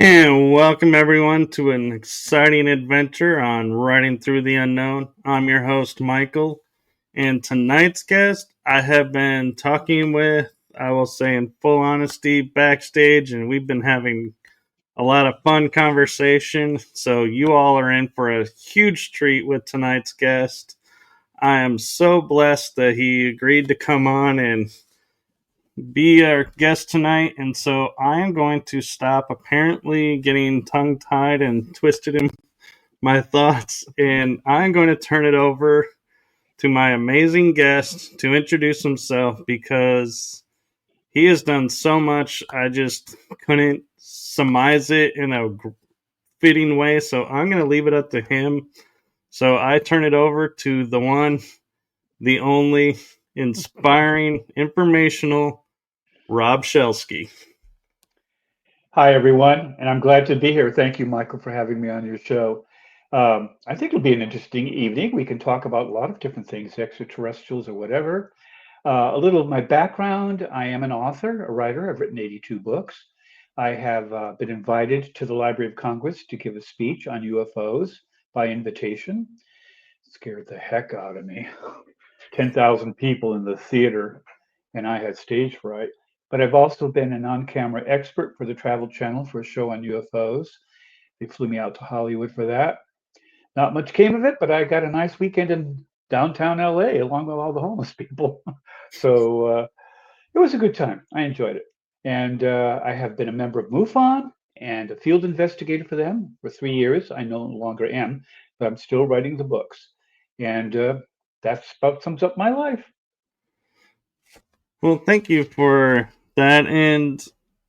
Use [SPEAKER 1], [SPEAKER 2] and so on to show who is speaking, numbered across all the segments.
[SPEAKER 1] And welcome everyone to an exciting adventure on Riding Through the Unknown. I'm your host, Michael, and tonight's guest I have been talking with, I will say in full honesty, backstage, and we've been having a lot of fun conversation. So you all are in for a huge treat with tonight's guest. I am so blessed that he agreed to come on and be our guest tonight, and so I am going to stop apparently getting tongue tied and twisted in my thoughts, and I'm going to turn it over to my amazing guest to introduce himself because he has done so much. I just couldn't surmise it in a fitting way, so I'm going to leave it up to him. So I turn it over to the one, the only, inspiring, informational Rob Shelsky.
[SPEAKER 2] Hi, everyone, and I'm glad to be here. Thank you, Michael, for having me on your show. I think it'll be an interesting evening. We can talk about a lot of different things, extraterrestrials or whatever. A little of my background: I am an author, a writer. I've written 82 books. I have been invited to the Library of Congress to give a speech on UFOs by invitation. Scared the heck out of me. 10,000 people in the theater, and I had stage fright. But I've also been an on camera expert for the Travel Channel for a show on UFOs. They flew me out to Hollywood for that. Not much came of it, but I got a nice weekend in downtown LA along with all the homeless people. So it was a good time. I enjoyed it. And I have been a member of MUFON and a field investigator for them for 3 years. I no longer am, but I'm still writing the books. And that's about sums up my life.
[SPEAKER 1] Well, thank you for that. And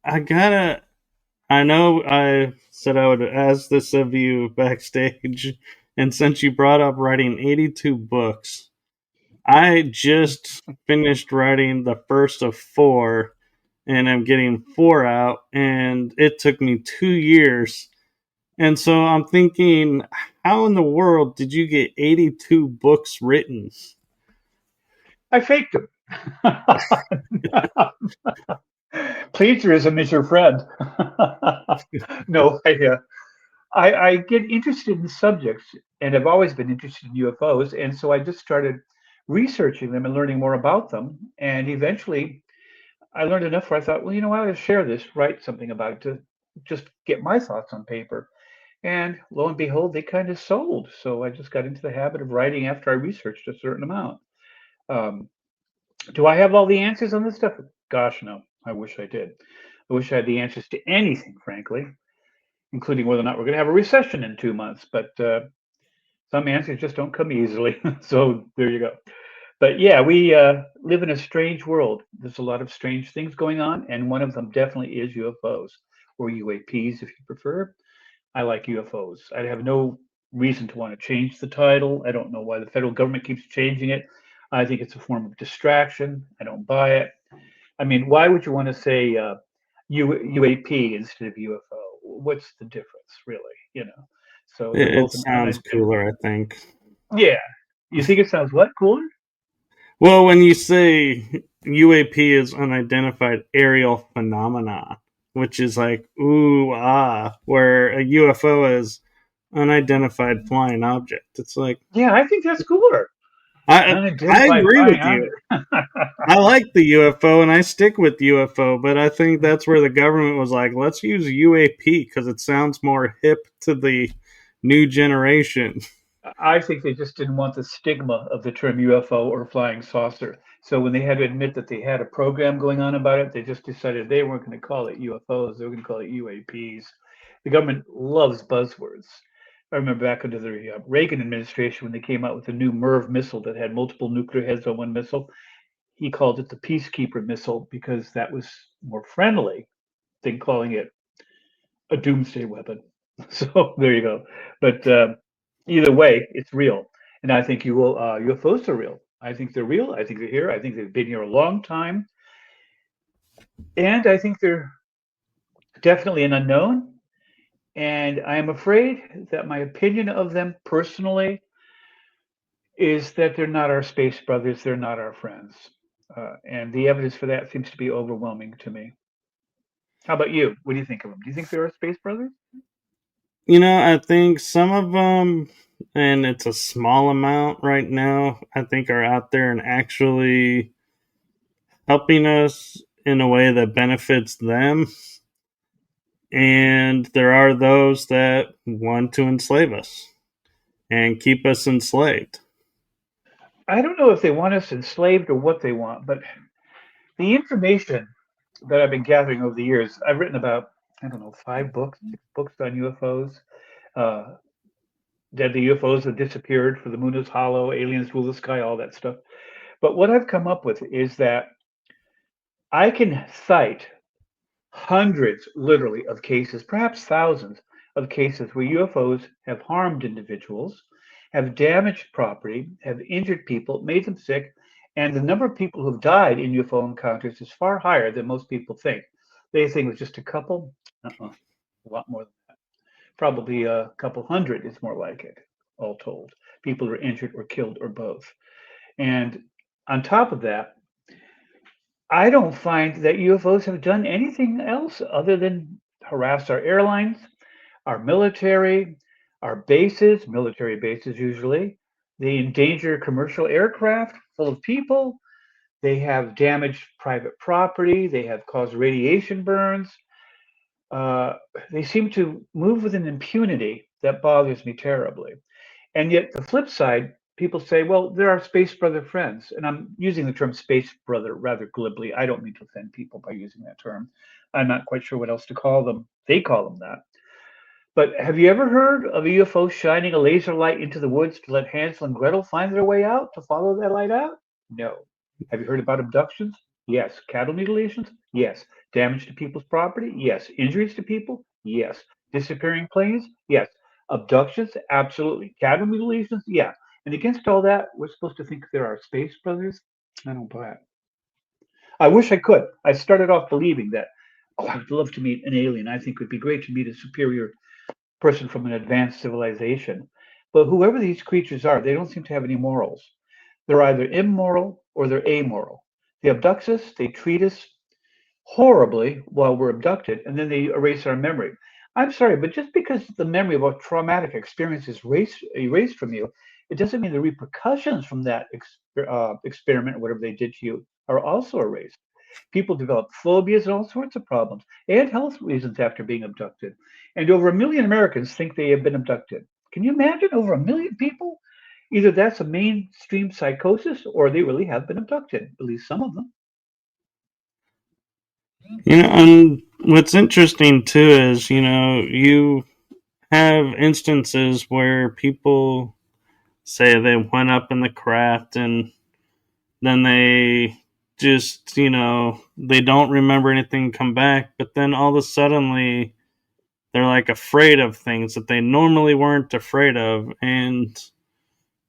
[SPEAKER 1] I know I said I would ask this of you backstage. And since you brought up writing 82 books, I just finished writing the first of four and I'm getting four out. And it took me 2 years. And so I'm thinking, how in the world did you get 82 books written?
[SPEAKER 2] I faked them. Plagiarism is your friend. No, I get interested in subjects, and I've always been interested in UFOs, and so I just started researching them and learning more about them. And eventually, I learned enough where I thought, well, you know what, I'll share this, write something about it to just get my thoughts on paper. And lo and behold, they kind of sold. So I just got into the habit of writing after I researched a certain amount. Um, do I have all the answers on this stuff? Gosh, no. I wish I did. I wish I had the answers to anything, frankly, including whether or not we're going to have a recession in 2 months. But some answers just don't come easily. So there you go. But yeah, we live in a strange world. There's a lot of strange things going on, and one of them definitely is UFOs or UAPs, if you prefer. I like UFOs. I have no reason to want to change the title. I don't know why the federal government keeps changing it. I think it's a form of distraction. I don't buy it. I mean, why would you want to say UAP instead of UFO? What's the difference, really? So they're
[SPEAKER 1] It
[SPEAKER 2] both an
[SPEAKER 1] sounds cooler, I think.
[SPEAKER 2] yeah. You think it sounds what cooler?
[SPEAKER 1] Well, when you say UAP is unidentified aerial phenomena, which is like ooh ah, where a UFO is unidentified flying object. It's like
[SPEAKER 2] Yeah, I think that's cooler.
[SPEAKER 1] I
[SPEAKER 2] Unidentified
[SPEAKER 1] agree with
[SPEAKER 2] flying
[SPEAKER 1] you.
[SPEAKER 2] object.
[SPEAKER 1] I like the UFO and I stick with UFO, but I think that's where the government was like, let's use UAP because it sounds more hip to the new generation.
[SPEAKER 2] I think they just didn't want the stigma of the term UFO or flying saucer. So when they had to admit that they had a program going on about it, they just decided they weren't going to call it UFOs. They were going to call it UAPs. The government loves buzzwords. I remember back under the Reagan administration when they came out with the new MERV missile that had multiple nuclear heads on one missile. He called it the Peacekeeper missile because that was more friendly than calling it a doomsday weapon. So there you go. But either way, it's real, and I think you will. UFOs are real. I think they're real. I think they're here. I think they've been here a long time, and I think they're definitely an unknown. And I am afraid that my opinion of them personally is that they're not our space brothers. They're not our friends, and the evidence for that seems to be overwhelming to me. How about you? What do you think of them? Do you think they are Space Brothers?
[SPEAKER 1] I think some of them, and it's a small amount right now, I think are out there and actually helping us in a way that benefits them. And there are those that want to enslave us and keep us enslaved.
[SPEAKER 2] I don't know if they want us enslaved or what they want, but the information that I've been gathering over the years, I've written about, I don't know, 5 books, 6 books on UFOs. Uh, that the UFOs have disappeared, for the moon is hollow, aliens rule the sky, all that stuff. But what I've come up with is that I can cite hundreds, literally, of cases, perhaps thousands of cases where UFOs have harmed individuals, have damaged property, have injured people, made them sick, and the number of people who've died in UFO encounters is far higher than most people think. They think it was just a couple. A lot more. Probably a couple hundred is more like it, all told. People are injured or killed or both. And on top of that, I don't find that UFOs have done anything else other than harass our airlines, our military, our bases, military bases usually. They endanger commercial aircraft full of people. They have damaged private property. They have caused radiation burns. Uh, they seem to move with an impunity that bothers me terribly. And yet, the flip side, people say, well, they're our space brother friends. And I'm using the term space brother rather glibly. I don't mean to offend people by using that term. I'm not quite sure what else to call them. They call them that. But have you ever heard of a UFO shining a laser light into the woods to let Hansel and Gretel find their way out, to follow that light out? No. Have you heard about abductions? Yes. Cattle mutilations? Yes. Damage to people's property? Yes. Injuries to people? Yes. Disappearing planes? Yes. Abductions? Absolutely. Cattle mutilations? Yeah. And against all that, we're supposed to think there are space brothers? I don't buy it. I wish I could. I started off believing that, oh, I would love to meet an alien. I think it would be great to meet a superior person from an advanced civilization. But whoever these creatures are, they don't seem to have any morals. They're either immoral or they're amoral. They abduct us, they treat us horribly while we're abducted, and then they erase our memory. I'm sorry, but just because the memory of a traumatic experience is erased from you, it doesn't mean the repercussions from that experiment, or whatever they did to you, are also erased. People develop phobias and all sorts of problems and health reasons after being abducted. And over 1 million Americans think they have been abducted. Can you imagine over 1 million people? Either that's a mainstream psychosis or they really have been abducted, at least some of them.
[SPEAKER 1] And what's interesting too is, you have instances where people say they went up in the craft and then they just, they don't remember anything come back, but then all of a sudden they're like afraid of things that they normally weren't afraid of. And,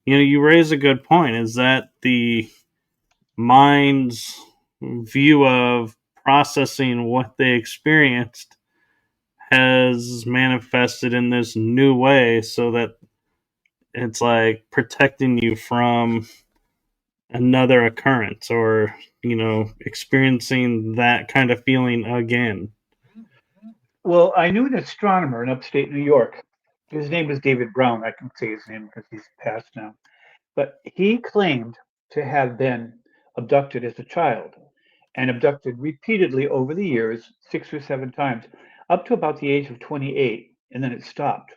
[SPEAKER 1] you raise a good point. Is that the mind's view of processing what they experienced has manifested in this new way so that it's like protecting you from another occurrence or experiencing that kind of feeling again.
[SPEAKER 2] Well, I knew an astronomer in upstate New York. His name was David Brown. I can say his name because he's passed now. But he claimed to have been abducted as a child and abducted repeatedly over the years, 6 or 7 times, up to about the age of 28, and then it stopped.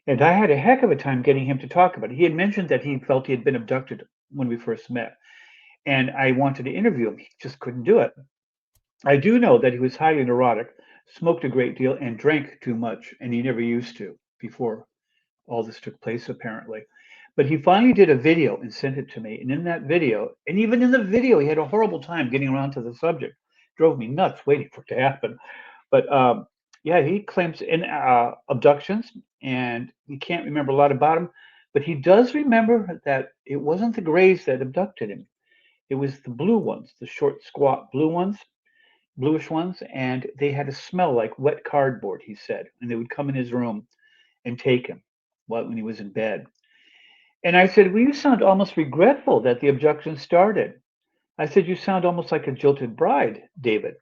[SPEAKER 2] And I had a heck of a time getting him to talk about it. He had mentioned that he felt he had been abducted when we first met, and I wanted to interview him. He just couldn't do it. I do know that he was highly neurotic, smoked a great deal, and drank too much, and he never used to before all this took place, apparently. But he finally did a video and sent it to me. And in that video, and even in the video, he had a horrible time getting around to the subject. Drove me nuts waiting for it to happen. But yeah, he claims in abductions, and he can't remember a lot about them. But he does remember that it wasn't the Greys that abducted him. It was the blue ones, the short, squat blue ones, bluish ones, and they had a smell like wet cardboard, he said. And they would come in his room and take him when he was in bed. And I said, well, you sound almost regretful that the abduction started. I said, you sound almost like a jilted bride, David.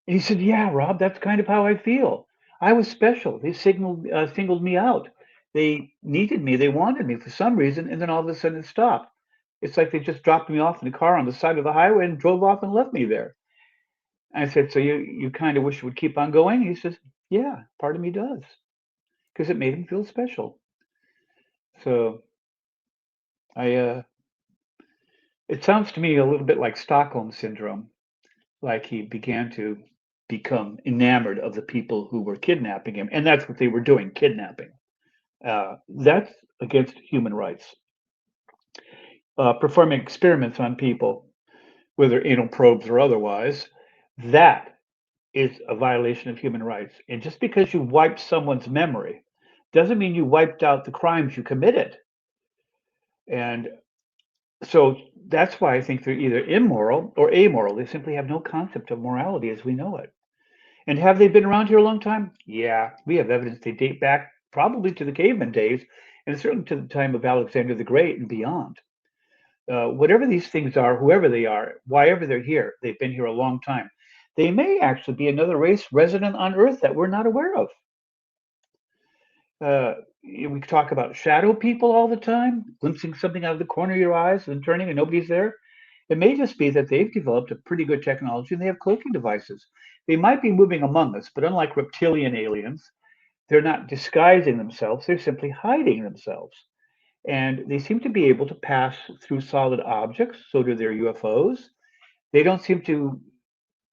[SPEAKER 2] And he said, "Yeah, Rob, that's kind of how I feel. I was special. They singled me out. They needed me. They wanted me for some reason, and then all of a sudden it stopped. It's like they just dropped me off in a car on the side of the highway and drove off and left me there." I said, "So you kind of wish it would keep on going?" He says, "Yeah, part of me does, because it made him feel special." So I, it sounds to me a little bit like Stockholm syndrome, like he began to become enamored of the people who were kidnapping him, and that's what they were doing, kidnapping. That's against human rights. Performing experiments on people, whether anal probes or otherwise, that is a violation of human rights. And just because you wiped someone's memory doesn't mean you wiped out the crimes you committed. And so that's why I think they're either immoral or amoral. They simply have no concept of morality as we know it. And have they been around here a long time? Yeah, we have evidence they date back probably to the caveman days and certainly to the time of Alexander the Great and beyond. Whatever these things are, whoever they are, whyever they're here, they've been here a long time. They may actually be another race resident on Earth that we're not aware of. Uh, we talk about shadow people all the time, glimpsing something out of the corner of your eyes and turning and nobody's there. It may just be that they've developed a pretty good technology and they have cloaking devices. They might be moving among us, but unlike reptilian aliens, they're not disguising themselves, they're simply hiding themselves. And they seem to be able to pass through solid objects, so do their UFOs. They don't seem to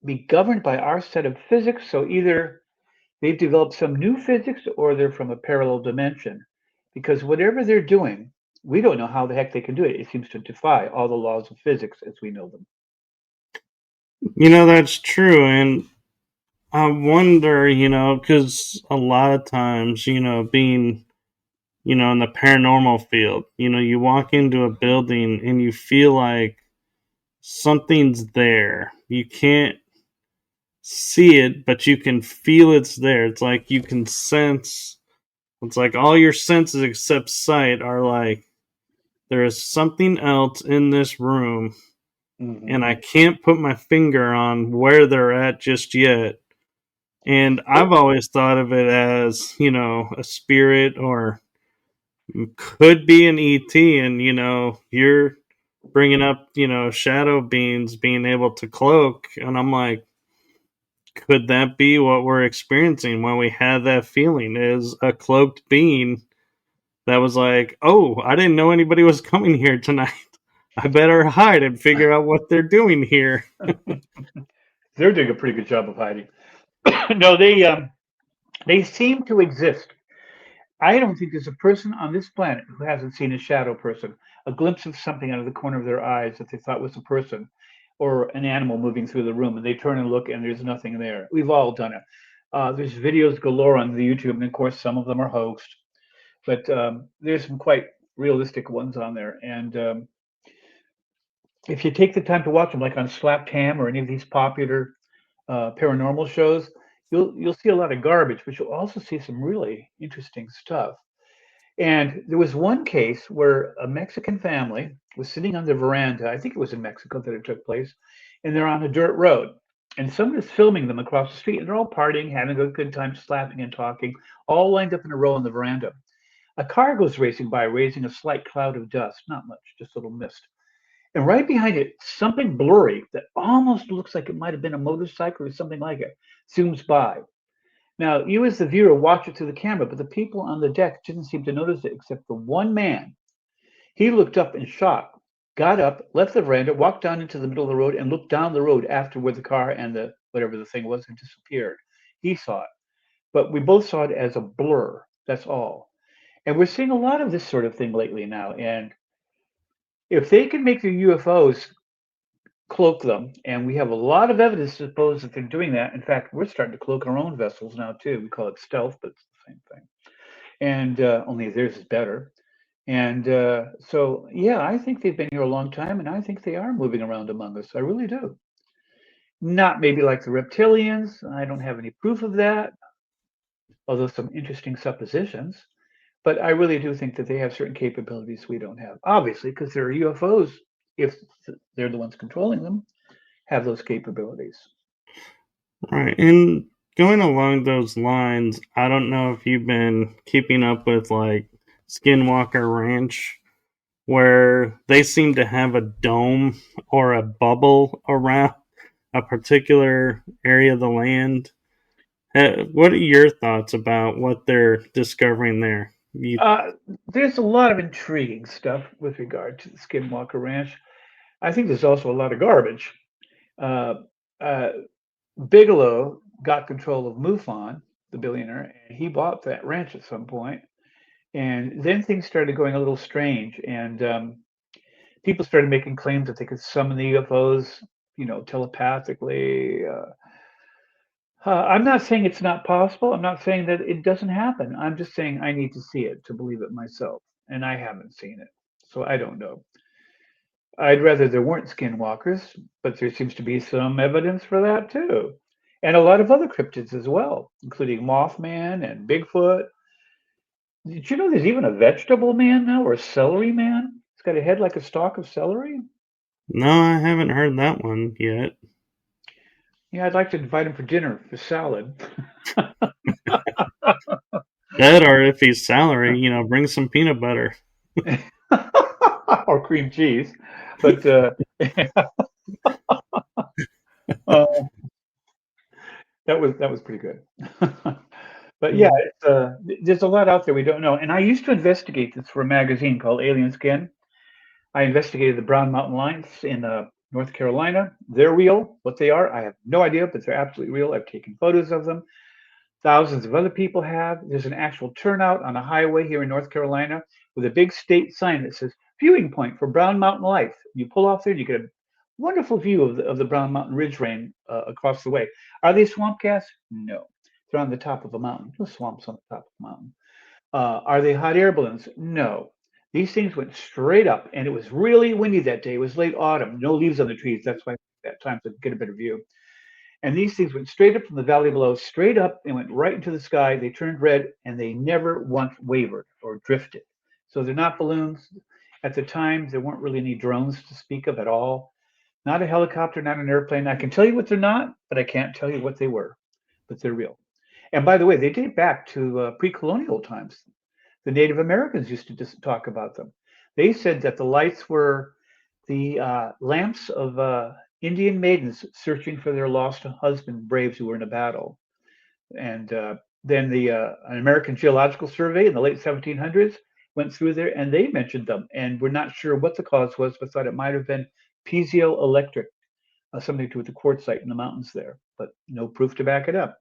[SPEAKER 2] be governed by our set of physics, so either they've developed some new physics or they're from a parallel dimension. Because whatever they're doing, we don't know how the heck they can do it. It seems to defy all the laws of physics as we know them.
[SPEAKER 1] That's true. And I wonder, because a lot of times, being, in the paranormal field, you walk into a building and you feel like something's there. You can't see it, but you can feel it's there. It's like you can sense, it's like all your senses except sight are like, there is something else in this room, and
[SPEAKER 2] Hmm.
[SPEAKER 1] I can't put my finger on where they're at just yet. And I've always thought of it as, a spirit or could be an ET. And, you're bringing up, shadow beings being able to cloak. And I'm like, could that be what we're experiencing when we had that feeling? Is a cloaked being that was like, oh, I didn't know anybody was coming here tonight. I better hide and figure out what they're doing here.
[SPEAKER 2] They're doing a pretty good job of hiding. No, they seem to exist. I don't think there's a person on this planet who hasn't seen a shadow person, a glimpse of something out of the corner of their eyes that they thought was a person or an animal moving through the room, and they turn and look and there's nothing there. We've all done it. There's videos galore on the YouTube, and of course, some of them are hoaxed, but there's some quite realistic ones on there. And if you take the time to watch them, like on Slapped Ham or any of these popular paranormal shows, you'll see a lot of garbage, but you'll also see some really interesting stuff. And there was one case where a Mexican family was sitting on the veranda. I think it was in Mexico that it took place, and they're on a dirt road. And someone is filming them across the street, and they're all partying, having a good time, laughing and talking, all lined up in a row on the veranda. A car goes racing by, raising a slight cloud of dust, not much, just a little mist. And right behind it, something blurry that almost looks like it might have been a motorcycle or something like it zooms by. Now, you as the viewer watch it through the camera, but the people on the deck didn't seem to notice it except for one man. He looked up in shock, got up, left the veranda, walked down into the middle of the road, and looked down the road after where the car and the whatever the thing was had disappeared. He saw it, but we both saw it as a blur. That's all. And we're seeing a lot of this sort of thing lately now. And if they can make their UFOs cloak them, and we have a lot of evidence to suppose that they're doing that. In fact, we're starting to cloak our own vessels now too. We call it stealth, but it's the same thing. And only theirs is better. And so, yeah, I think they've been here a long time, and I think they are moving around among us. I really do. Not maybe like the reptilians. I don't have any proof of that, although some interesting suppositions. But I really do think that they have certain capabilities we don't have. Obviously, because they're UFOs, if they're the ones controlling them, have those capabilities.
[SPEAKER 1] Right. And going along those lines, I don't know if you've been keeping up with like Skinwalker Ranch, where they seem to have a dome or a bubble around a particular area of the land. What are your thoughts about what they're discovering there?
[SPEAKER 2] Uh, there's a lot of intriguing stuff with regard to the Skinwalker Ranch. I think there's also a lot of garbage. Uh, uh, Bigelow got control of MUFON, the billionaire, and he bought that ranch at some point. And then things started going a little strange, and people started making claims that they could summon the UFOs, telepathically. I'm not saying it's not possible. I'm not saying that it doesn't happen. I'm just saying I need to see it to believe it myself, and I haven't seen it, so I don't know. I'd rather there weren't skinwalkers, but there seems to be some evidence for that too. And a lot of other cryptids as well, including Mothman and Bigfoot. Did you know there's even a vegetable man now, or a celery man? It's got a head like a stalk of celery.
[SPEAKER 1] No, I haven't heard that one yet.
[SPEAKER 2] Yeah, I'd like to invite him for dinner for salad.
[SPEAKER 1] That, or if he's salary, bring some peanut butter.
[SPEAKER 2] Or cream cheese. But uh, that was pretty good. But yeah,
[SPEAKER 1] Mm.
[SPEAKER 2] there's a lot out there we don't know. And I used to investigate this for a magazine called Alien Skin. I investigated the Brown Mountain Lions in North Carolina. They're real. What they are, I have no idea, but they're absolutely real. I've taken photos of them. Thousands of other people have. There's an actual turnout on a highway here in North Carolina with a big state sign that says viewing point for Brown Mountain Life. You pull off there and you get a wonderful view of the Brown Mountain Ridge Range across the way. Are they swamp gas? No. They're on the top of a mountain. The swamps on the top of a mountain. Are they hot air balloons? No. These things went straight up, and it was really windy that day. It was late autumn, no leaves on the trees. That's why that time to get a better view. And these things went straight up from the valley below, straight up, and went right into the sky. They turned red, and they never once wavered or drifted. So they're not balloons. At the time, there weren't really any drones to speak of at all. Not a helicopter, not an airplane. I can tell you what they're not, but I can't tell you what they were. But they're real. And by the way, they date back to pre-colonial times. The Native Americans used to just talk about them. They said that the lights were the lamps of Indian maidens searching for their lost husband, braves who were in a battle. And then an American Geological Survey in the late 1700s went through there and they mentioned them. And we're not sure what the cause was, but thought it might have been piezoelectric, something to do with the quartzite in the mountains there, but no proof to back it up.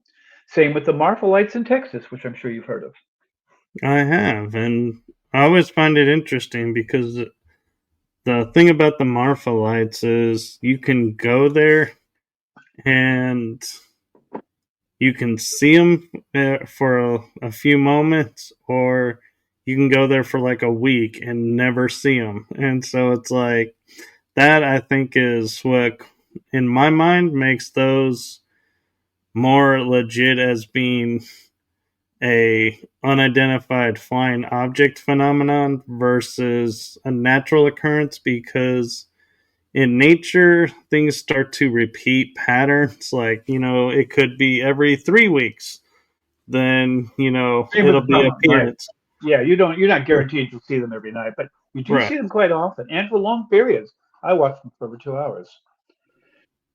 [SPEAKER 2] Same with the Marfa lights in Texas, which I'm sure you've heard of.
[SPEAKER 1] I have, and I always find it interesting because the thing about the Marfa lights is you can go there and you can see them for a few moments, or you can go there for like a week and never see them. And so it's like that, I think, is what, in my mind, makes those more legit as being a unidentified flying object phenomenon versus a natural occurrence, because in nature things start to repeat patterns, like it could be every 3 weeks, then
[SPEAKER 2] Same with
[SPEAKER 1] it'll
[SPEAKER 2] the
[SPEAKER 1] be
[SPEAKER 2] Brown Mountain Lights.
[SPEAKER 1] appearance.
[SPEAKER 2] Yeah, you're not guaranteed to see them every night, but you do
[SPEAKER 1] Right.
[SPEAKER 2] see them quite often and for long periods. I watch them for over 2 hours.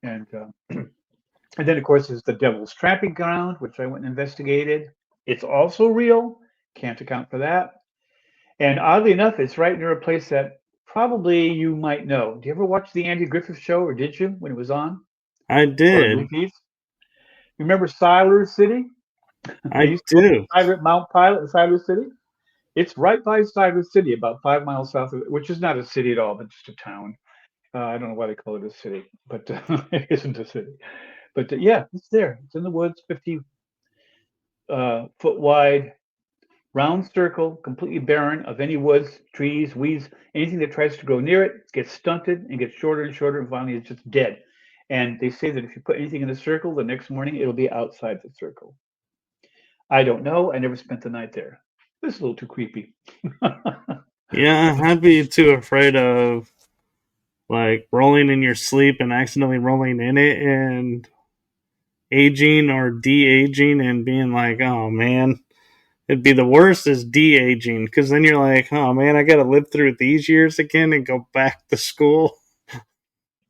[SPEAKER 2] And and then, of course, there's the Devil's Tramping Ground, which I went and investigated. It's also real. Can't account for that. And oddly enough, it's right near a place that probably you might know. Do you ever watch the Andy Griffith Show, or did you when it was on,
[SPEAKER 1] I
[SPEAKER 2] or on
[SPEAKER 1] did.
[SPEAKER 2] repeats? Remember Siler City? They
[SPEAKER 1] I
[SPEAKER 2] used to go
[SPEAKER 1] do.
[SPEAKER 2] to Mount Pilot in Siler City. It's right by Siler City, about 5 miles south of it, which is not a city at all, but just a town. I don't know why they call it a city, but it isn't a city. But yeah, it's there. It's in the woods, 50 foot wide, round circle, completely barren of any woods, trees, weeds, anything that tries to grow near it gets stunted and gets shorter and shorter, and finally it's just dead. And they say that if you put anything in the circle, the next morning it'll be outside the circle. I don't know. I never spent the night there. It's a little too creepy.
[SPEAKER 1] Yeah, I'd be too afraid of like rolling in your sleep and accidentally rolling in it and aging or de-aging and being like, oh man, it'd be the worst is de-aging, because then you're like, oh man, I got to live through these years again and go back to school.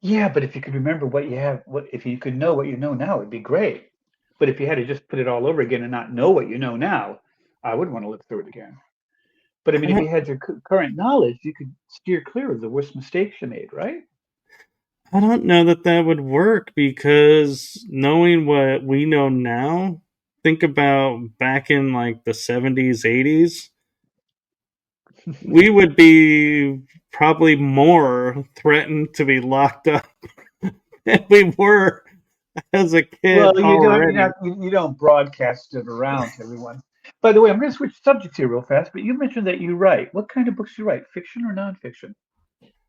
[SPEAKER 2] Yeah, but if you could remember what you have, what if you could know what you know now, it'd be great. But if you had to just put it all over again and not know what you know now, I wouldn't want to live through it again. But I mean, if you had your current knowledge, you could steer clear of the worst mistakes you made, right?
[SPEAKER 1] I don't know that that would work, because knowing what we know now, think about back in like the 70s, 80s, we would be probably more threatened to be locked up than we were as a kid
[SPEAKER 2] Well,
[SPEAKER 1] already.
[SPEAKER 2] you don't broadcast it around to everyone. By the way, I'm going to switch subjects here real fast, but you mentioned that you write. What kind of books do you write? Fiction or nonfiction?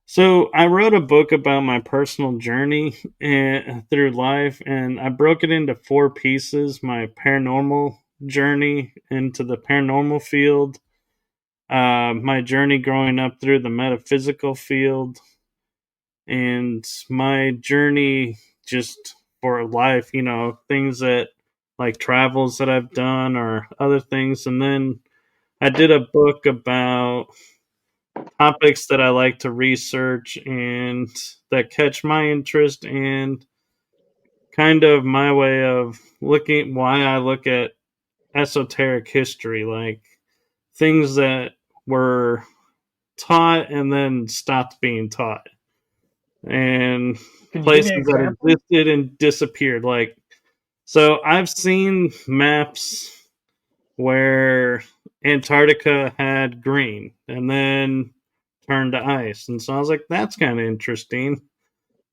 [SPEAKER 1] So I wrote a book about my personal journey through life, and I broke it into four pieces: my paranormal journey into the paranormal field, my journey growing up through the metaphysical field, and my journey just for life, things that like travels that I've done or other things. And then I did a book about topics that I like to research and that catch my interest, and kind of my way of looking why I look at esoteric history, like things that were taught and then stopped being taught, and
[SPEAKER 2] Can you give me an
[SPEAKER 1] places that
[SPEAKER 2] example?
[SPEAKER 1] existed and disappeared. Like, so I've seen maps where Antarctica had green and then turned to ice. And so I was like, that's kind of interesting.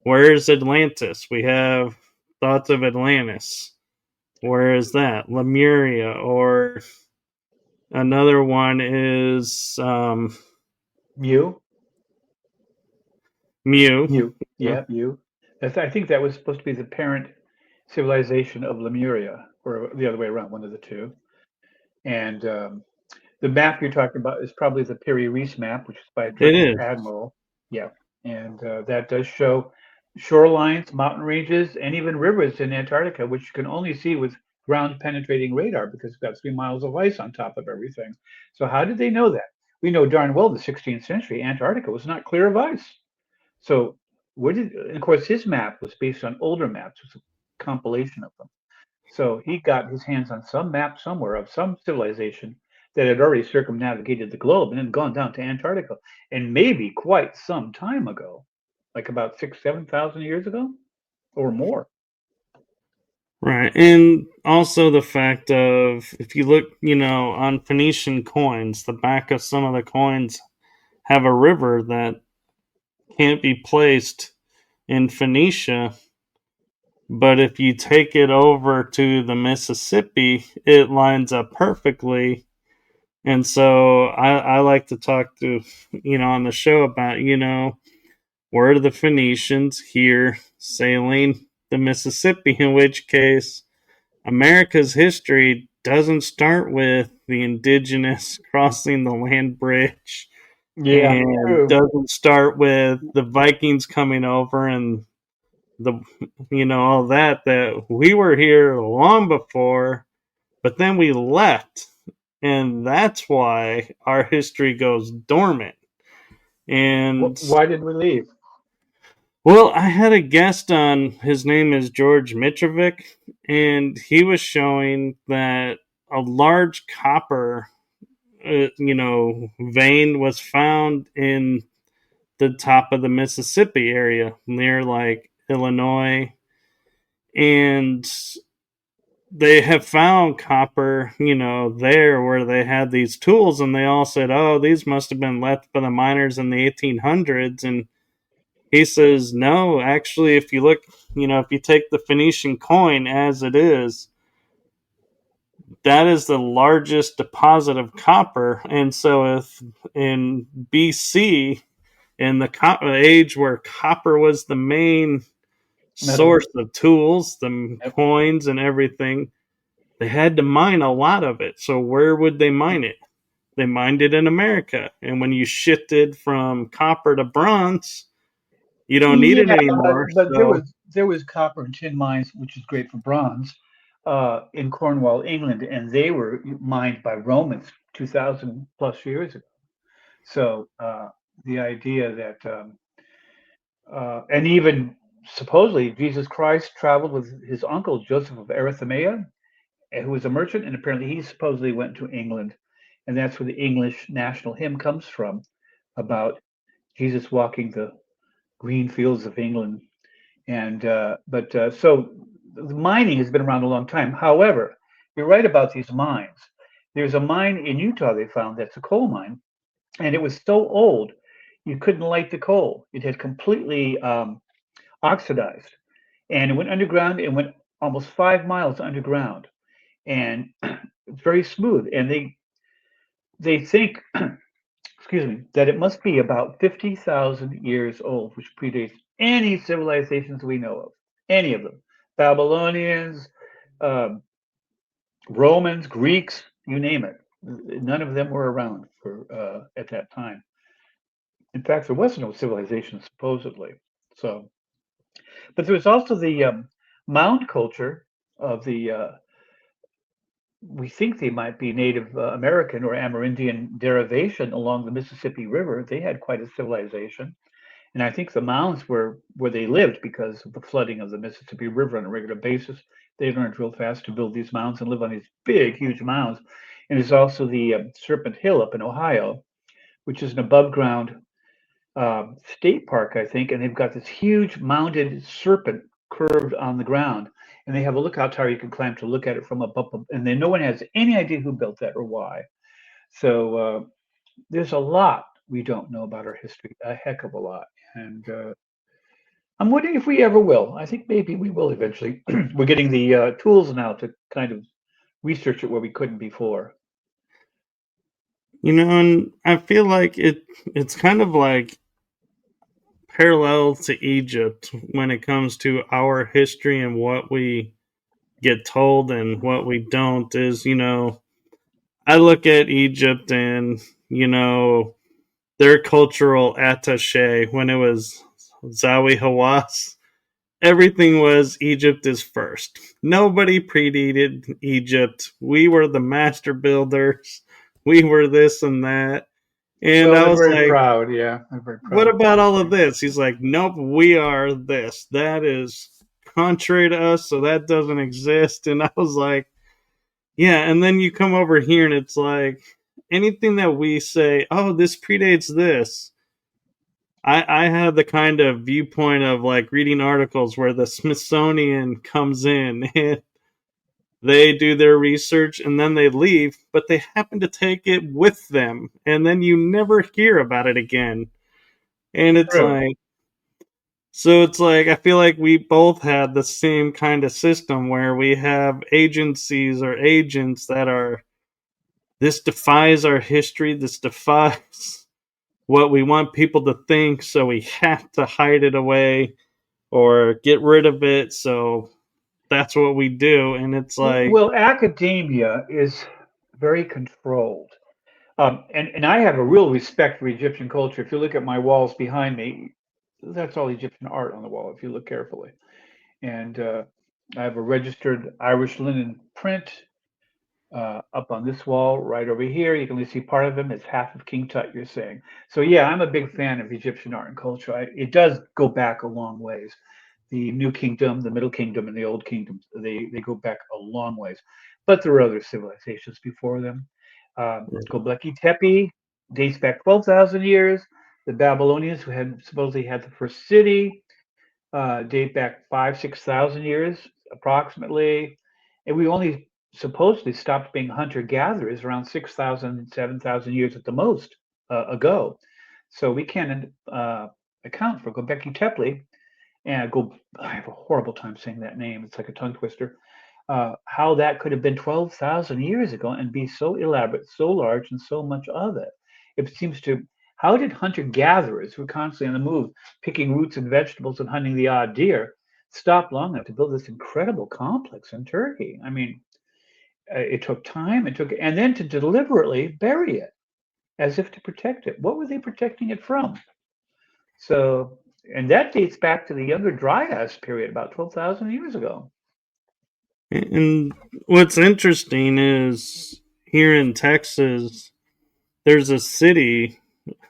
[SPEAKER 1] Where's Atlantis? We have thoughts of Atlantis. Where is that? Lemuria, or another one is
[SPEAKER 2] Mew,
[SPEAKER 1] Mu.
[SPEAKER 2] Mew,
[SPEAKER 1] Yeah,
[SPEAKER 2] yeah, Mew. I think that was supposed to be the parent civilization of Lemuria, or the other way around, one of the two. And the map you're talking about is probably the Piri Reis map, which is by a
[SPEAKER 1] it
[SPEAKER 2] British
[SPEAKER 1] is.
[SPEAKER 2] admiral. Yeah, and that does show shorelines, mountain ranges, and even rivers in Antarctica, which you can only see with ground-penetrating radar because it's got 3 miles of ice on top of everything. So how did they know that? We know darn well the 16th century Antarctica was not clear of ice. So where did? And of course, his map was based on older maps, it was a compilation of them. So he got his hands on some map somewhere of some civilization that had already circumnavigated the globe and then gone down to Antarctica, and maybe quite some time ago, like about 7,000 years ago or more.
[SPEAKER 1] Right. And also the fact of, if you look, on Phoenician coins, the back of some of the coins have a river that can't be placed in Phoenicia. But if you take it over to the Mississippi, it lines up perfectly. And so I like to talk to, on the show about, where are the Phoenicians here sailing the Mississippi, in which case America's history doesn't start with the indigenous crossing the land bridge,
[SPEAKER 2] Yeah,
[SPEAKER 1] and
[SPEAKER 2] true.
[SPEAKER 1] doesn't start with the Vikings coming over and the all that we were here long before, but then we left, and that's why our history goes dormant. And
[SPEAKER 2] Why did we leave?
[SPEAKER 1] well, I had a guest on. His name is George Mitrovic, and he was showing that a large copper, vein was found in the top of the Mississippi area near like Illinois, and they have found copper, there where they had these tools, and they all said, "Oh, these must have been left by the miners in the 1800s." And he says, "No, actually, if you look, if you take the Phoenician coin as it is, that is the largest deposit of copper." And so, if in BC, in the age where copper was the main
[SPEAKER 2] Metal.
[SPEAKER 1] source of tools, the
[SPEAKER 2] Yep.
[SPEAKER 1] coins, and everything, they had to mine a lot of it. So where would they mine it? They mined it in America. And when you shifted from copper to bronze, you don't need
[SPEAKER 2] Yeah,
[SPEAKER 1] it anymore.
[SPEAKER 2] but there
[SPEAKER 1] So,
[SPEAKER 2] was copper and tin mines, which is great for bronze, in Cornwall, England, and they were mined by Romans 2,000 plus years ago. So the idea that, and even supposedly Jesus Christ traveled with his uncle Joseph of Arimathea, who was a merchant, and apparently he supposedly went to England, and that's where the English national hymn comes from, about Jesus walking the green fields of England. And but so the mining has been around a long time. However, you're right about these mines. There's a mine in Utah they found that's a coal mine, and it was so old you couldn't light the coal. It had completely oxidized, and it went underground. It went almost 5 miles underground, and it's very smooth. And they think, excuse me, that it must be about 50,000 years old, which predates any civilizations we know of, any of them. Babylonians, um, Romans, Greeks, you name it. None of them were around for at that time. In fact, there was no civilization supposedly. So, but there was also the mound culture of the. We think they might be Native American or Amerindian derivation along the Mississippi River. They had quite a civilization. And I think the mounds were where they lived because of the flooding of the Mississippi River on a regular basis. They learned real fast to build these mounds and live on these big, huge mounds. And there's also the Serpent Hill up in Ohio, which is an above ground state park, I think. And they've got this huge mounded serpent curved on the ground. And they have a lookout tower you can climb to look at it from above. And then no one has any idea who built that or why. So there's a lot we don't know about our history, a heck of a lot. And I'm wondering if we ever will. I think maybe we will eventually. We're getting the tools now to kind of research it where we couldn't before.
[SPEAKER 1] and I feel like it's kind of like parallel to Egypt when it comes to our history and what we get told and what we don't is, I look at Egypt and, their cultural attache when it was Zawi Hawass. Everything was Egypt is first. Nobody predated Egypt. We were the master builders. We were this and that. And
[SPEAKER 2] Well,
[SPEAKER 1] I
[SPEAKER 2] they're
[SPEAKER 1] was
[SPEAKER 2] very
[SPEAKER 1] like,
[SPEAKER 2] proud. Yeah, they're very
[SPEAKER 1] what
[SPEAKER 2] proud of
[SPEAKER 1] about all of
[SPEAKER 2] that.
[SPEAKER 1] this? He's like, nope, we are this. That is contrary to us, so that doesn't exist. And I was like, yeah. And then you come over here and it's like, anything that we say, oh, this predates this. I have the kind of viewpoint of like reading articles where the Smithsonian comes in and they do their research and then they leave, but they happen to take it with them. And then you never hear about it again. And it's
[SPEAKER 2] True.
[SPEAKER 1] like, so it's like I feel like we both had the same kind of system where we have agencies or agents that are this defies our history, this defies what we want people to think, so we have to hide it away or get rid of it. So that's what we do, and it's like,
[SPEAKER 2] Well, academia is very controlled. And I have a real respect for Egyptian culture. If you look at my walls behind me, that's all Egyptian art on the wall, if you look carefully. And I have a registered Irish linen print up on this wall right over here. You can only see part of him. It's half of King Tut, you're saying. So, yeah, I'm a big fan of Egyptian art and culture. It does go back a long ways. The New Kingdom, the Middle Kingdom, and the Old Kingdom, they go back a long ways. But there were other civilizations before them. Göbekli Tepe dates back 12,000 years. The Babylonians, who had supposedly had the first city, date back 6,000 years approximately. And we only supposedly stopped being hunter gatherers around 6,000, 7,000 years at the most ago. So we can't account for Göbekli Tepe. And I have a horrible time saying that name. It's like a tongue twister. How that could have been 12,000 years ago and be so elaborate, so large, and so much of it. It seems to, how did hunter gatherers who were constantly on the move, picking roots and vegetables and hunting the odd deer, stop long enough to build this incredible complex in Turkey? I mean, it took time, and then to deliberately bury it as if to protect it. What were they protecting it from? So And that dates back to the Younger Dryas period, about 12,000 years ago.
[SPEAKER 1] And what's interesting is here in Texas, there's a city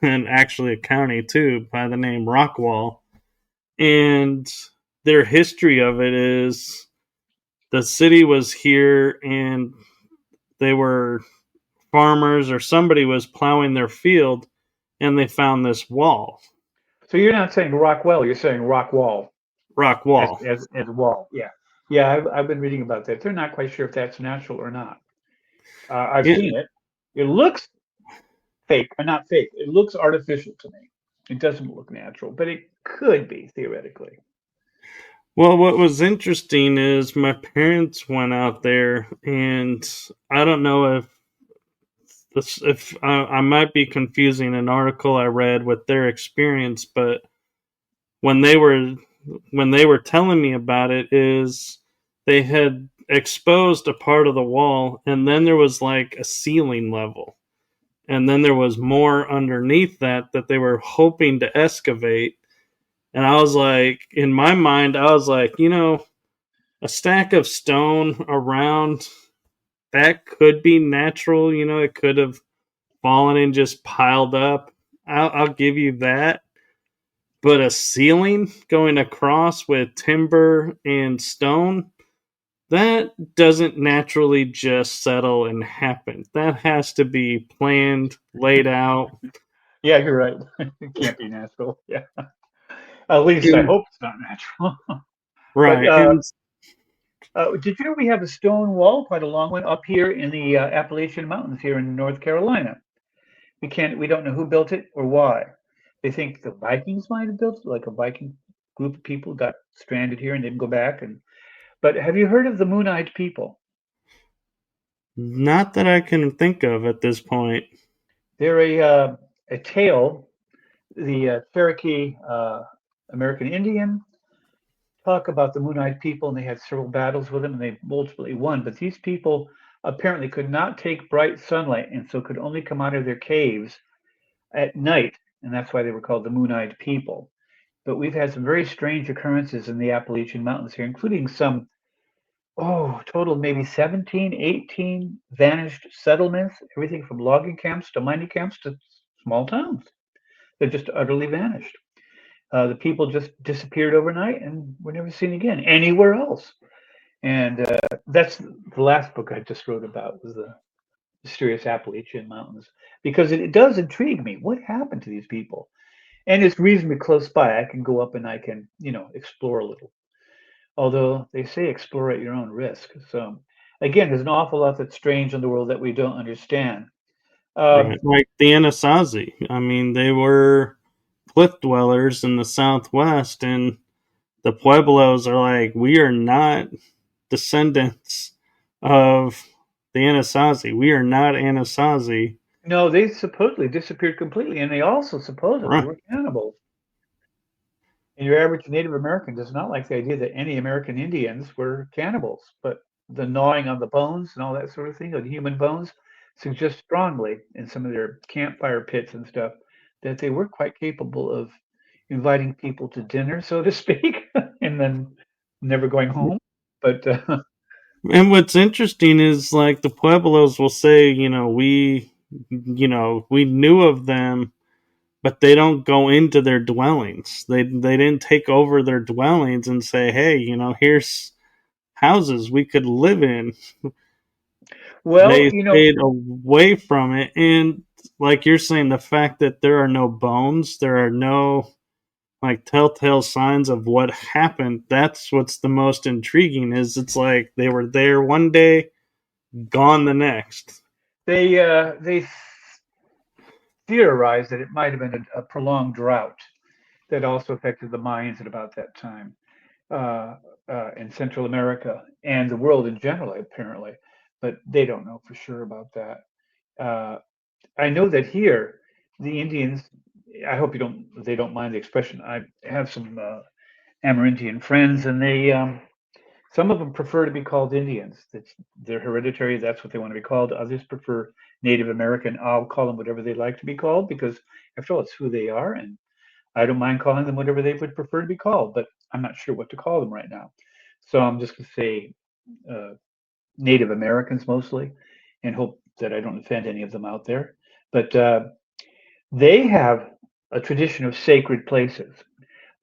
[SPEAKER 1] and actually a county too by the name Rockwall. And their history of it is the city was here and they were farmers or somebody was plowing their field and they found this wall,
[SPEAKER 2] So you're not saying Rockwell, you're saying Rockwall
[SPEAKER 1] rock
[SPEAKER 2] as
[SPEAKER 1] wall.
[SPEAKER 2] as wall. Yeah, yeah. I've been reading about that. They're not quite sure if that's natural or not. I've
[SPEAKER 1] Yeah,
[SPEAKER 2] seen it. It looks fake, or not fake. It looks artificial to me. It doesn't look natural, but it could be theoretically.
[SPEAKER 1] well, what was interesting is my parents went out there, and I don't know if if I might be confusing an article I read with their experience, but when they were when they were telling me about it, is they had exposed a part of the wall, and then there was like a ceiling level, and then there was more underneath that they were hoping to excavate. And I was like, in my mind, I was like, a stack of stone around that could be natural. It could have fallen and just piled up. I'll give you that. But a ceiling going across with timber and stone, that doesn't naturally just settle and happen. That has to be planned, laid out.
[SPEAKER 2] Yeah, you're right. It can't be natural. Yeah, at least I
[SPEAKER 1] And,
[SPEAKER 2] hope it's not natural. But
[SPEAKER 1] right. And
[SPEAKER 2] did you know we have a stone wall, quite a long one, up here in the Appalachian Mountains here in North Carolina? We don't know who built it or why. They think the Vikings might have built it, like a Viking group of people got stranded here and didn't go back. But have you heard of the Moon-Eyed people?
[SPEAKER 1] not that I can think of at this point.
[SPEAKER 2] They're a tale. The Cherokee American Indian talk about the Moon-Eyed people, and they had several battles with them, and they ultimately won. But these people apparently could not take bright sunlight, and so could only come out of their caves at night, and that's why they were called the Moon-Eyed people. But we've had some very strange occurrences in the Appalachian Mountains here, including some, total maybe 17, 18 vanished settlements, everything from logging camps to mining camps to small towns that just utterly vanished. The people just disappeared overnight and were never seen again anywhere else. And that's the last book I just wrote about was the mysterious Appalachian Mountains because it does intrigue me. What happened to these people? And it's reasonably close by. I can go up and I can, explore a little. Although they say explore at your own risk. So again, there's an awful lot that's strange in the world that we don't understand.
[SPEAKER 1] Right.
[SPEAKER 2] Um,
[SPEAKER 1] Like the Anasazi. I mean, they were cliff dwellers in the Southwest, and the Pueblos are like, we are not descendants of the Anasazi. We are not Anasazi.
[SPEAKER 2] no, they supposedly disappeared completely, and they also supposedly
[SPEAKER 1] Right.
[SPEAKER 2] were cannibals. And your average Native American does not like the idea that any American Indians were cannibals, but the gnawing on the bones and all that sort of thing, of the human bones, suggests strongly in some of their campfire pits and stuff that they were quite capable of inviting people to dinner, so to speak, and then never going home. But
[SPEAKER 1] And what's interesting is like the Pueblos will say, we knew of them, but they don't go into their dwellings. They didn't take over their dwellings and say, hey, here's houses we could live in.
[SPEAKER 2] well,
[SPEAKER 1] They stayed away from it. And like you're saying, the fact that there are no bones, there are no like telltale signs of what happened, that's what's the most intriguing. Is it's like they were there one day, gone the next.
[SPEAKER 2] they theorized that it might have been a prolonged drought that also affected the Mayans at about that time. uh, in Central America and the world in general, apparently, but they don't know for sure about that. Uh, I know that here, the Indians. I hope they don't mind the expression. I have some Amerindian friends, and they some of them prefer to be called Indians. They're hereditary. That's what they want to be called. Others prefer Native American. I'll call them whatever they like to be called because, after all, it's who they are, and I don't mind calling them whatever they would prefer to be called, but I'm not sure what to call them right now. So I'm just going to say uh, Native Americans mostly, and hope that I don't offend any of them out there. But they have a tradition of sacred places.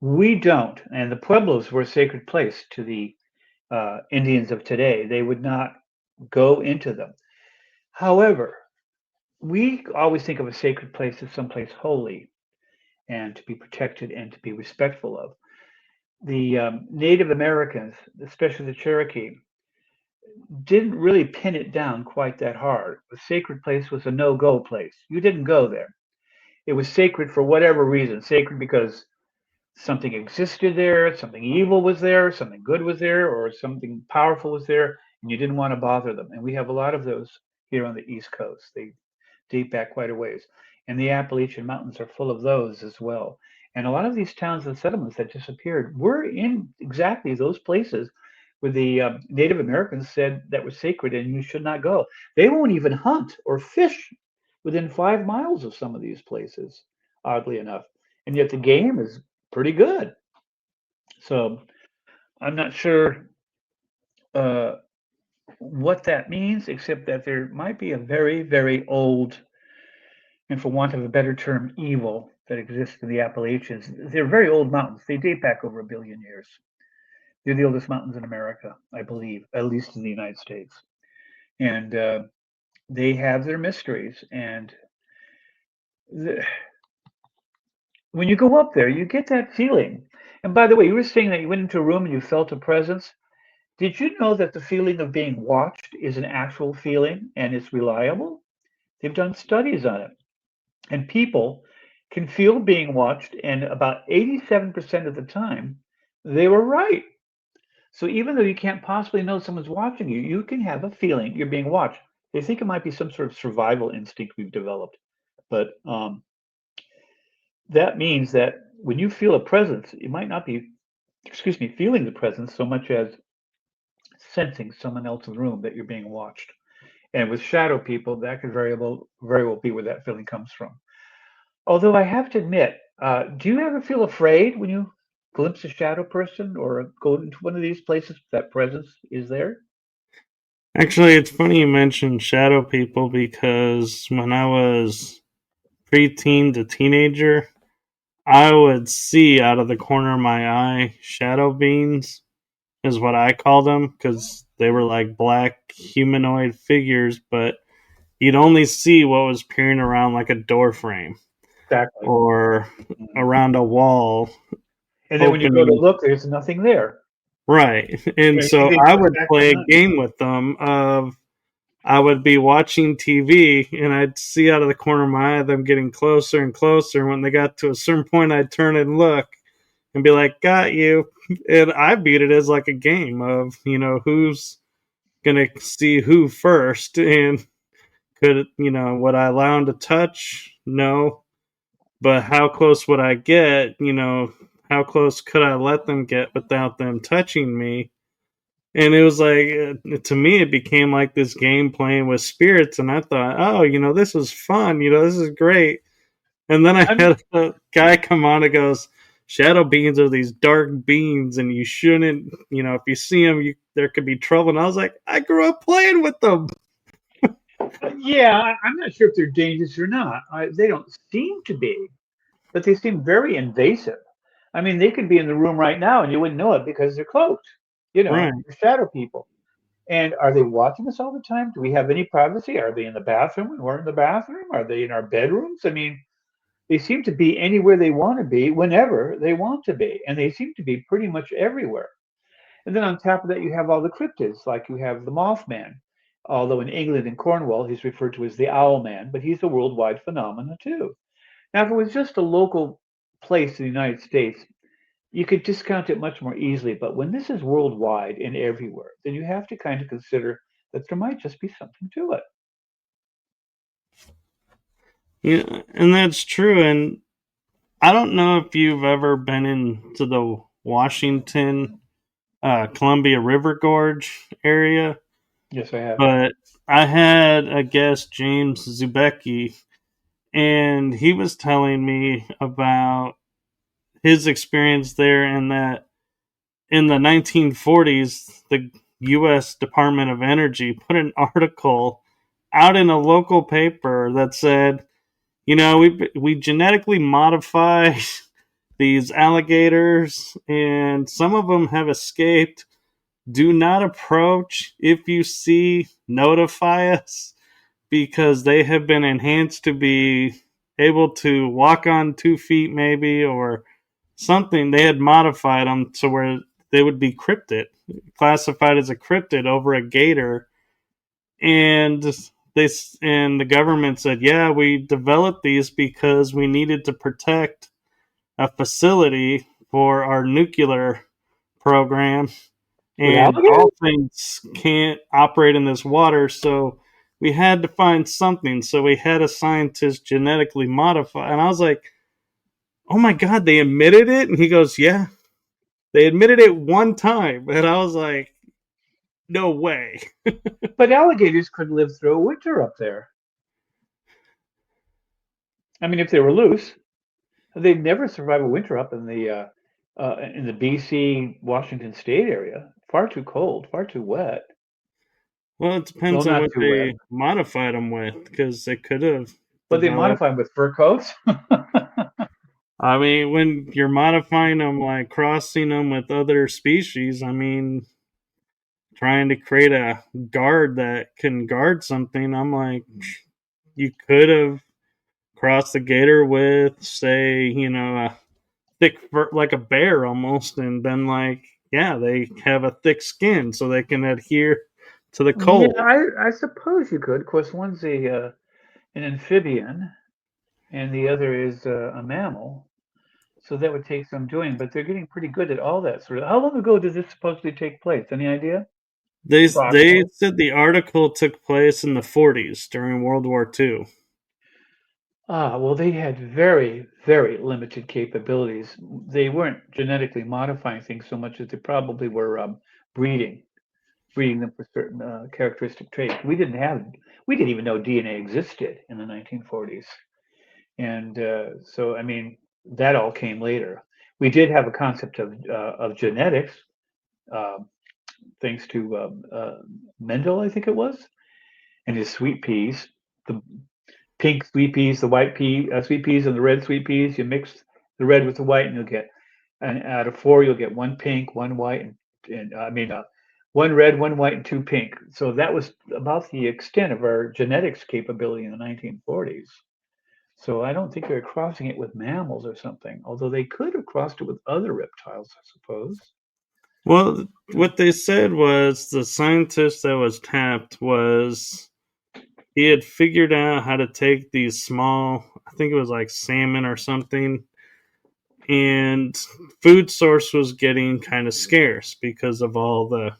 [SPEAKER 2] We don't, and the pueblos were a sacred place to the Indians of today. They would not go into them. However, we always think of a sacred place as someplace holy and to be protected and to be respectful of. The Native Americans, especially the Cherokee, didn't really pin it down quite that hard. A sacred place was a no go place. You didn't go there. It was sacred for whatever reason. Sacred because something existed there, something evil was there, something good was there, or something powerful was there, and you didn't want to bother them. And we have a lot of those here on the East Coast. They date back quite a ways. And the Appalachian Mountains are full of those as well. And a lot of these towns and settlements that disappeared were in exactly those places where the Native Americans said that was sacred and you should not go. They won't even hunt or fish within 5 miles of some of these places, oddly enough. And yet the game is pretty good. So I'm not sure uh, what that means, except that there might be a very, very old, and for want of a better term, evil that exists in the Appalachians. They're very old mountains. They date back over 1 billion years. They're the oldest mountains in America, I believe, at least in the United States. And they have their mysteries. And the, when you go up there, you get that feeling. And by the way, you were saying that you went into a room and you felt a presence. Did you know that the feeling of being watched is an actual feeling and it's reliable? They've done studies on it. And people can feel being watched, and about 87% of the time, they were right. So even though you can't possibly know someone's watching you, you can have a feeling you're being watched. They think it might be some sort of survival instinct we've developed. But that means that when you feel a presence, it might not be, excuse me, feeling the presence so much as sensing someone else in the room that you're being watched. And with shadow people, that could very well be where that feeling comes from. Although I have to admit, do you ever feel afraid when you glimpse a shadow person or go into one of these places that presence is there?
[SPEAKER 1] Actually, it's funny you mentioned shadow people because when I was preteen to teenager, I would see out of the corner of my eye shadow beings, is what I called them, because they were like black humanoid figures, but you'd only see what was peering around like a door frame
[SPEAKER 2] Exactly.
[SPEAKER 1] or
[SPEAKER 2] Mhm.
[SPEAKER 1] around a wall
[SPEAKER 2] And then when you go to
[SPEAKER 1] opening.
[SPEAKER 2] look, there's nothing there.
[SPEAKER 1] Right. And
[SPEAKER 2] And
[SPEAKER 1] so
[SPEAKER 2] anything
[SPEAKER 1] I
[SPEAKER 2] goes
[SPEAKER 1] would
[SPEAKER 2] back to
[SPEAKER 1] play a
[SPEAKER 2] none.
[SPEAKER 1] game with them of I would be watching TV and I'd see out of the corner of my eye them getting closer and closer. When they got to a certain point, I'd turn and look and be like, "Got you." And I beat it as like a game of who's gonna see who first, and would I allow them to touch? No, but how close would I get? How close could I let them get without them touching me? And it was like, to me, it became like this game playing with spirits. And I thought, oh, this is fun. This is great. And then I
[SPEAKER 2] I'm
[SPEAKER 1] had a guy come on and goes, shadow beings are these dark beings, and you shouldn't, if you see them, there could be trouble. And I was like, I grew up playing with them.
[SPEAKER 2] Yeah, I'm not sure if they're dangerous or not. They don't seem to be, but they seem very invasive. I mean, they could be in the room right now and you wouldn't know it because they're cloaked.
[SPEAKER 1] Right.
[SPEAKER 2] They're shadow people. And are they watching us all the time? Do we have any privacy? Are they in the bathroom when we're in the bathroom? Are they in our bedrooms? I mean, they seem to be anywhere they want to be, whenever they want to be. And they seem to be pretty much everywhere. And then on top of that, you have all the cryptids, like you have the Mothman. Although in England and Cornwall, he's referred to as the Owl Man, but he's a worldwide phenomenon too. Now, if it was just a local place in the United States, you could discount it much more easily. But when this is worldwide and everywhere, then you have to kind of consider that there might just be something to it.
[SPEAKER 1] Yeah, and that's true. And I don't know if you've ever been into the Washington, Columbia River Gorge area,
[SPEAKER 2] Yes, I have.
[SPEAKER 1] but I had a guest, James Zubecki, and he was telling me about his experience there, and that in the 1940s, the U.S. Department of Energy put an article out in a local paper that said, we genetically modify these alligators, and some of them have escaped. Do not approach. If you see, notify us, because they have been enhanced to be able to walk on 2 feet, maybe, or something. They had modified them to where they would be cryptid, classified as a cryptid over a gator. And the government said, yeah, we developed these because we needed to protect a facility for our nuclear program,
[SPEAKER 2] With
[SPEAKER 1] and
[SPEAKER 2] alligators?
[SPEAKER 1] all things can't operate in this water, so we had to find something. So we had a scientist genetically modify, and I was like, oh my god, they admitted it? And he goes, yeah, they admitted it one time. And I was like, no way.
[SPEAKER 2] But alligators could live through a winter up there. I mean, if they were loose, they'd never survive a winter up in the BC Washington State area. Far too cold, far too wet.
[SPEAKER 1] Well, it
[SPEAKER 2] Well,
[SPEAKER 1] depends on
[SPEAKER 2] not
[SPEAKER 1] what
[SPEAKER 2] too wet,
[SPEAKER 1] they modified them with, because they could have
[SPEAKER 2] but they
[SPEAKER 1] developed.
[SPEAKER 2] modify them with fur coats.
[SPEAKER 1] I mean, when you're modifying them, like crossing them with other species, I mean, trying to create a guard that can guard something, I'm like, you could have crossed the gator with, say, a thick fur, like a bear almost, and then, like, yeah, they have a thick skin so they can adhere to the
[SPEAKER 2] Yeah,
[SPEAKER 1] cold.
[SPEAKER 2] I suppose you could. Of course, one's an amphibian, and the other is a mammal. So that would take some doing, but they're getting pretty good at all that sort of. How long ago does this supposedly take place? Any idea?
[SPEAKER 1] They
[SPEAKER 2] Approximately.
[SPEAKER 1] said the article took place in the 40s during World War II.
[SPEAKER 2] Ah, well, they had very, very limited capabilities. They weren't genetically modifying things so much as they probably were breeding, breeding them for certain characteristic traits. We didn't even know DNA existed in the 1940s, and so I mean that all came later. We did have a concept of genetics, uh, thanks to Mendel, I think it was, and his sweet peas. The pink sweet peas, the sweet peas, and the red sweet peas. You mix the red with the white, and you'll get, and out of four, you'll get one pink, one white, and I mean, one red, one white, and two pink. So that was about the extent of our genetics capability in the 1940s. So I don't think they're crossing it with mammals or something, although they could have crossed it with other reptiles, I suppose.
[SPEAKER 1] Well, what they said was the scientist that was tapped was he had figured out how to take these small, I think it was like salmon or something, and food source was getting kind of scarce because of all the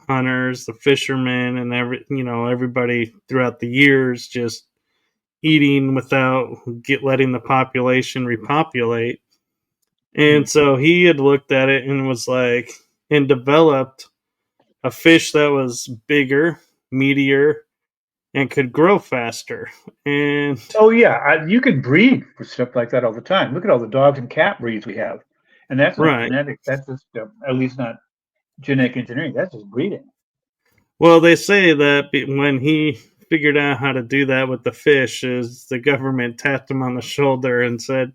[SPEAKER 1] hunters, the fishermen, and everybody throughout the years just eating without letting the population repopulate.
[SPEAKER 2] Hmm.
[SPEAKER 1] And so he had looked at it and was like, and developed a fish that was bigger, meatier, and could grow faster. And
[SPEAKER 2] Oh yeah, you can breed for stuff like that all the time. Look at all the dogs and cat breeds we have, and that's not
[SPEAKER 1] right.
[SPEAKER 2] genetic. That's just at least not genetic engineering. That's just breeding.
[SPEAKER 1] Well, they say that when he figured out how to do that with the fish, is the government tapped him on the shoulder and said,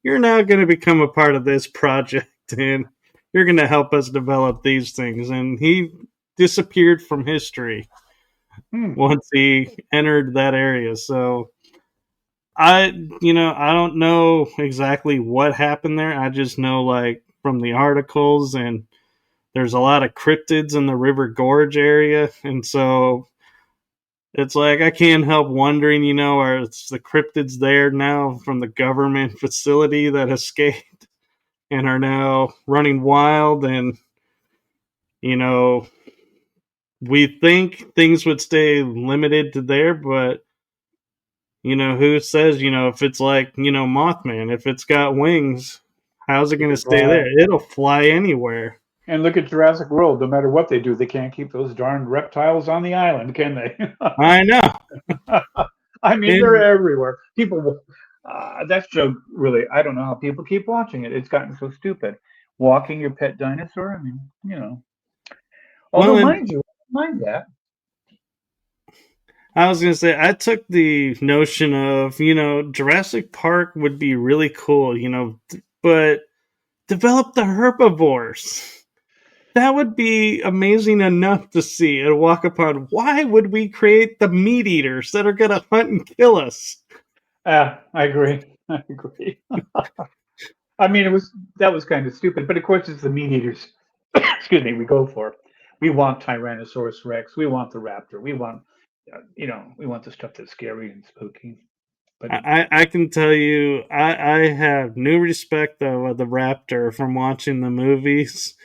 [SPEAKER 1] "You're now going to become a part of this project, and you're going to help us develop these things." And he disappeared from history
[SPEAKER 2] Hmm.
[SPEAKER 1] once he entered that area. So I don't know exactly what happened there. I just know, like, from the articles, and there's a lot of cryptids in the River Gorge area, and so it's like I can't help wondering, are the cryptids there now from the government facility that escaped and are now running wild, and you know we think things would stay limited to there, but who says, if it's like, Mothman, if it's got wings, how's it
[SPEAKER 2] You
[SPEAKER 1] going to
[SPEAKER 2] can
[SPEAKER 1] stay there?
[SPEAKER 2] fly.
[SPEAKER 1] It'll fly anywhere.
[SPEAKER 2] And look at Jurassic World. No matter what they do, they can't keep those darn reptiles on the island, can they?
[SPEAKER 1] I know.
[SPEAKER 2] I mean, they're
[SPEAKER 1] And
[SPEAKER 2] everywhere. People. That show really, I don't know how people keep watching it. It's gotten so stupid. Walking your pet dinosaur. I mean,
[SPEAKER 1] Well,
[SPEAKER 2] although
[SPEAKER 1] and
[SPEAKER 2] mind you, I don't mind that.
[SPEAKER 1] I was gonna say I took the notion of Jurassic Park would be really cool, but develop the herbivores. That would be amazing enough to see and walk upon. Why would we create the meat eaters that are gonna hunt and kill us?
[SPEAKER 2] I agree. I agree. I mean, that was kind of stupid, but of course, it's the meat eaters. Excuse me. We go for. We want Tyrannosaurus Rex. We want the raptor. We want, we want the stuff that's scary and spooky. But
[SPEAKER 1] I can tell you, I have new respect though of the raptor from watching the movies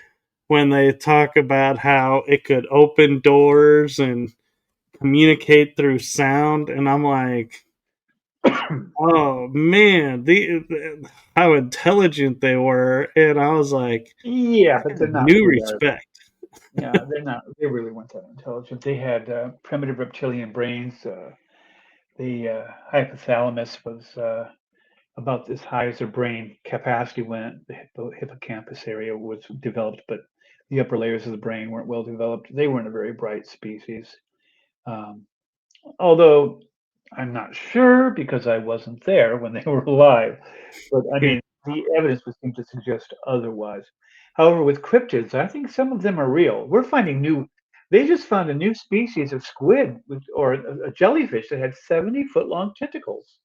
[SPEAKER 1] when they talk about how it could open doors and communicate through sound, and I'm like, oh man, how intelligent they were, and I was like,
[SPEAKER 2] yeah,
[SPEAKER 1] I
[SPEAKER 2] but
[SPEAKER 1] have
[SPEAKER 2] they're not
[SPEAKER 1] new
[SPEAKER 2] really our.
[SPEAKER 1] respect.
[SPEAKER 2] Yeah, they're not. They really weren't that intelligent. They had primitive reptilian brains. The hypothalamus was about as high as their brain capacity went. The hippocampus area was developed, but the upper layers of the brain weren't well developed. They weren't a very bright species. Um, Although I'm not sure because I wasn't there when they were alive. But I mean, the evidence would seem to suggest otherwise. However, with cryptids, I think some of them are real. We're finding new. They just found a new species of squid or a jellyfish that had 70-foot long tentacles.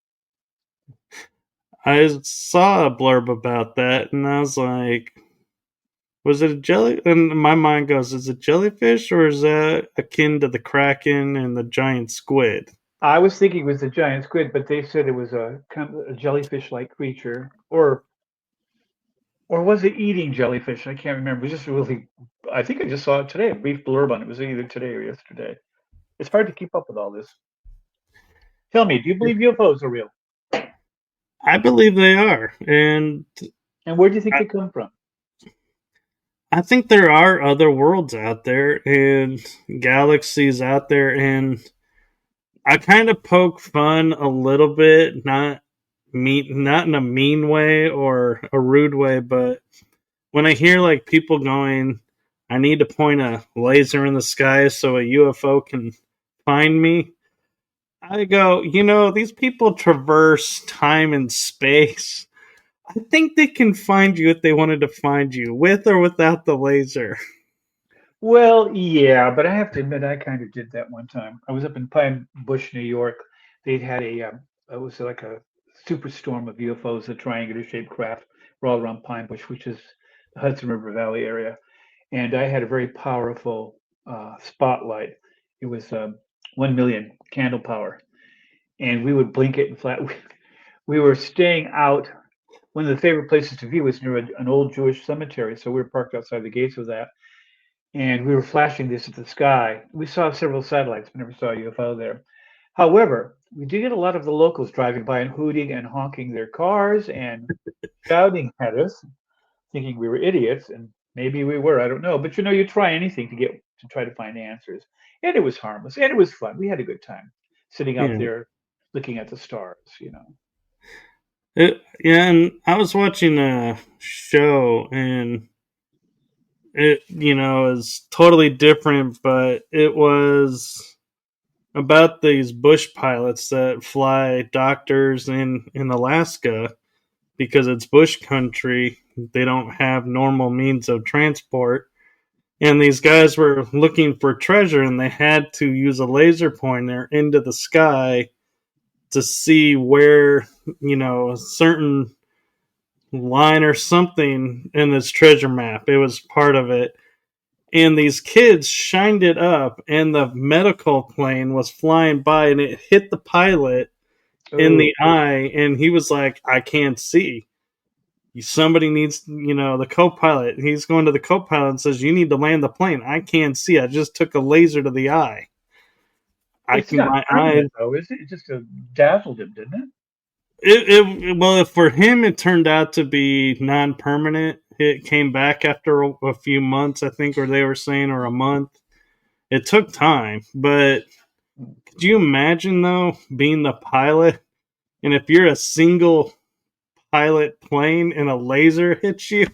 [SPEAKER 1] I saw a blurb about that, and I was like, was it a jelly? And my mind goes, is it jellyfish or is that akin to the kraken and the giant squid?
[SPEAKER 2] I was thinking it was a giant squid, but they said it was a kind of a jellyfish-like creature, or was it eating jellyfish? I can't remember. It was just really. I think I just saw it today. A brief blurb on it. It was either today or yesterday. It's hard to keep up with all this. Tell me, do you believe UFOs are real?
[SPEAKER 1] I believe they are, and
[SPEAKER 2] And where do you think
[SPEAKER 1] I,
[SPEAKER 2] they come from?
[SPEAKER 1] I think there are other worlds out there and galaxies out there, and I kind of poke fun a little bit, not in a mean way or a rude way, but when I hear like people going, I need to point a laser in the sky so a UFO can find me. I go, these people traverse time and space. I think they can find you if they wanted to find you, with or without the laser.
[SPEAKER 2] Well, yeah, but I have to admit, I kind of did that one time. I was up in Pine Bush, New York. They'd had it was like a superstorm of UFOs, a triangular-shaped craft, were all around Pine Bush, which is the Hudson River Valley area. And I had a very powerful spotlight. It was 1 million candle power, and we would blink it and flat. We were staying out. One of the favorite places to view was near an old Jewish cemetery, so we were parked outside the gates of that, and we were flashing this at the sky. We saw several satellites, but never saw a UFO there. However, we did get a lot of the locals driving by and hooting and honking their cars and shouting at us, thinking we were idiots, and maybe we were. I don't know, but you try anything to try to find answers, and it was harmless and it was fun. We had a good time sitting out
[SPEAKER 1] Yeah.
[SPEAKER 2] there looking at the stars.
[SPEAKER 1] Yeah, and I was watching a show, and it, is totally different, but it was about these bush pilots that fly doctors in Alaska because it's bush country. They don't have normal means of transport. And these guys were looking for treasure, and they had to use a laser pointer into the sky to see where, a certain line or something in this treasure map. It was part of it. And these kids shined it up, and the medical plane was flying by, and it hit the pilot in
[SPEAKER 2] Oh,
[SPEAKER 1] the eye, and he was like, I can't see. Somebody needs, the co-pilot. He's going to the co-pilot and says, you need to land the plane. I can't see. I just took a laser to the eye.
[SPEAKER 2] it's not
[SPEAKER 1] My eyes.
[SPEAKER 2] permanent though, is it? It just dazzled him, didn't it?
[SPEAKER 1] Well, for him, it turned out to be non-permanent. It came back after a few months, I think, or they were saying, or a month. It took time, but could you imagine though being the pilot And if you're a single pilot plane and a laser hits you,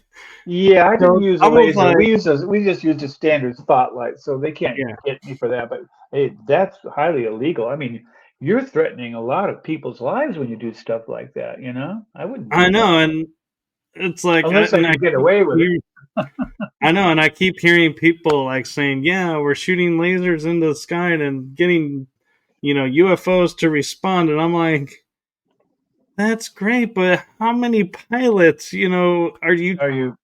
[SPEAKER 2] Yeah, I didn't
[SPEAKER 1] so
[SPEAKER 2] use a
[SPEAKER 1] almost
[SPEAKER 2] laser.
[SPEAKER 1] like,
[SPEAKER 2] We just used a standard spotlight, so they can't
[SPEAKER 1] yeah,
[SPEAKER 2] hit me for that. But hey, that's highly illegal. I mean, you're threatening a lot of people's lives when you do stuff like that. You know, I wouldn't
[SPEAKER 1] I
[SPEAKER 2] do that
[SPEAKER 1] know, and it's like,
[SPEAKER 2] unless I could get
[SPEAKER 1] keep
[SPEAKER 2] away with it.
[SPEAKER 1] hearing, I know, and I keep hearing people like saying, "Yeah, we're shooting lasers into the sky and getting, UFOs to respond," and I'm like, "That's great, but how many pilots, are you
[SPEAKER 2] Are you?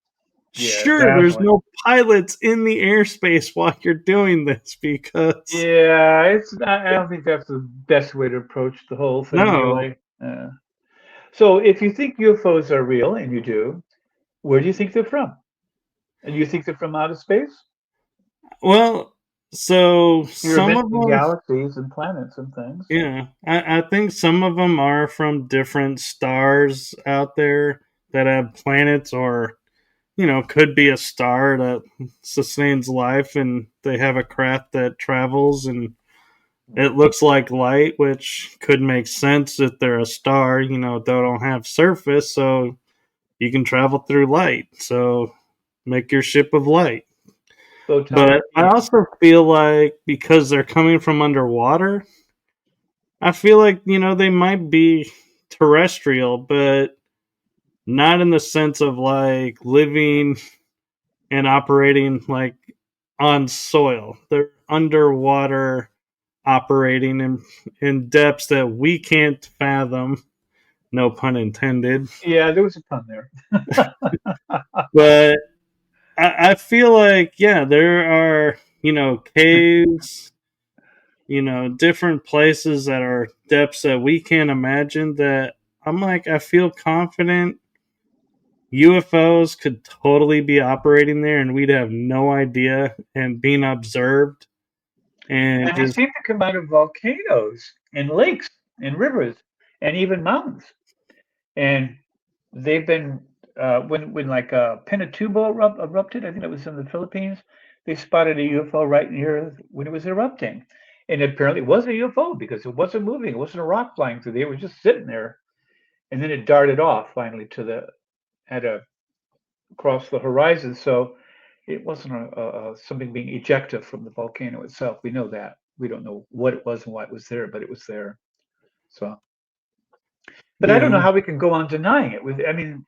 [SPEAKER 2] Yeah,
[SPEAKER 1] sure there's
[SPEAKER 2] definitely.
[SPEAKER 1] no pilots in the airspace while you're doing this? Because
[SPEAKER 2] Yeah, I don't think that's the best way to approach the whole thing,
[SPEAKER 1] no,
[SPEAKER 2] really. So, if you think UFOs are real, and you do, where do you think they're from? And you think they're from outer space?
[SPEAKER 1] well, so
[SPEAKER 2] You're
[SPEAKER 1] some of
[SPEAKER 2] mentioning
[SPEAKER 1] them,
[SPEAKER 2] galaxies and planets and things.
[SPEAKER 1] yeah, I think some of them are from different stars out there that have planets, or could be a star that sustains life, and they have a craft that travels and it looks like light, which could make sense if they're a star. They don't have surface, so you can travel through light. So make your ship of light.
[SPEAKER 2] Photonic,
[SPEAKER 1] But I
[SPEAKER 2] yeah.
[SPEAKER 1] also feel like because they're coming from underwater, I feel like, they might be terrestrial, but not in the sense of like living and operating like on soil. They're underwater operating in depths that we can't fathom. No pun intended.
[SPEAKER 2] Yeah, there was a pun there.
[SPEAKER 1] But I feel like, yeah, there are, caves, different places that are depths that we can't imagine that I'm like, I feel confident UFOs could totally be operating there and we'd have no idea and being observed and
[SPEAKER 2] And they
[SPEAKER 1] just,
[SPEAKER 2] seem to come out of volcanoes and lakes and rivers and even mountains. And they've been when like Pinatubo erupted. I think it was in the Philippines. They spotted a UFO right near when it was erupting, and apparently it was a UFO because it wasn't moving. It wasn't a rock flying through there. It was just sitting there, and then it darted off finally to the had a across the horizon. So it wasn't something being ejected from the volcano itself. We know that. We don't know what it was and why it was there, but it was there. So, but I don't
[SPEAKER 1] yeah.
[SPEAKER 2] know how we can go on denying it. I mean,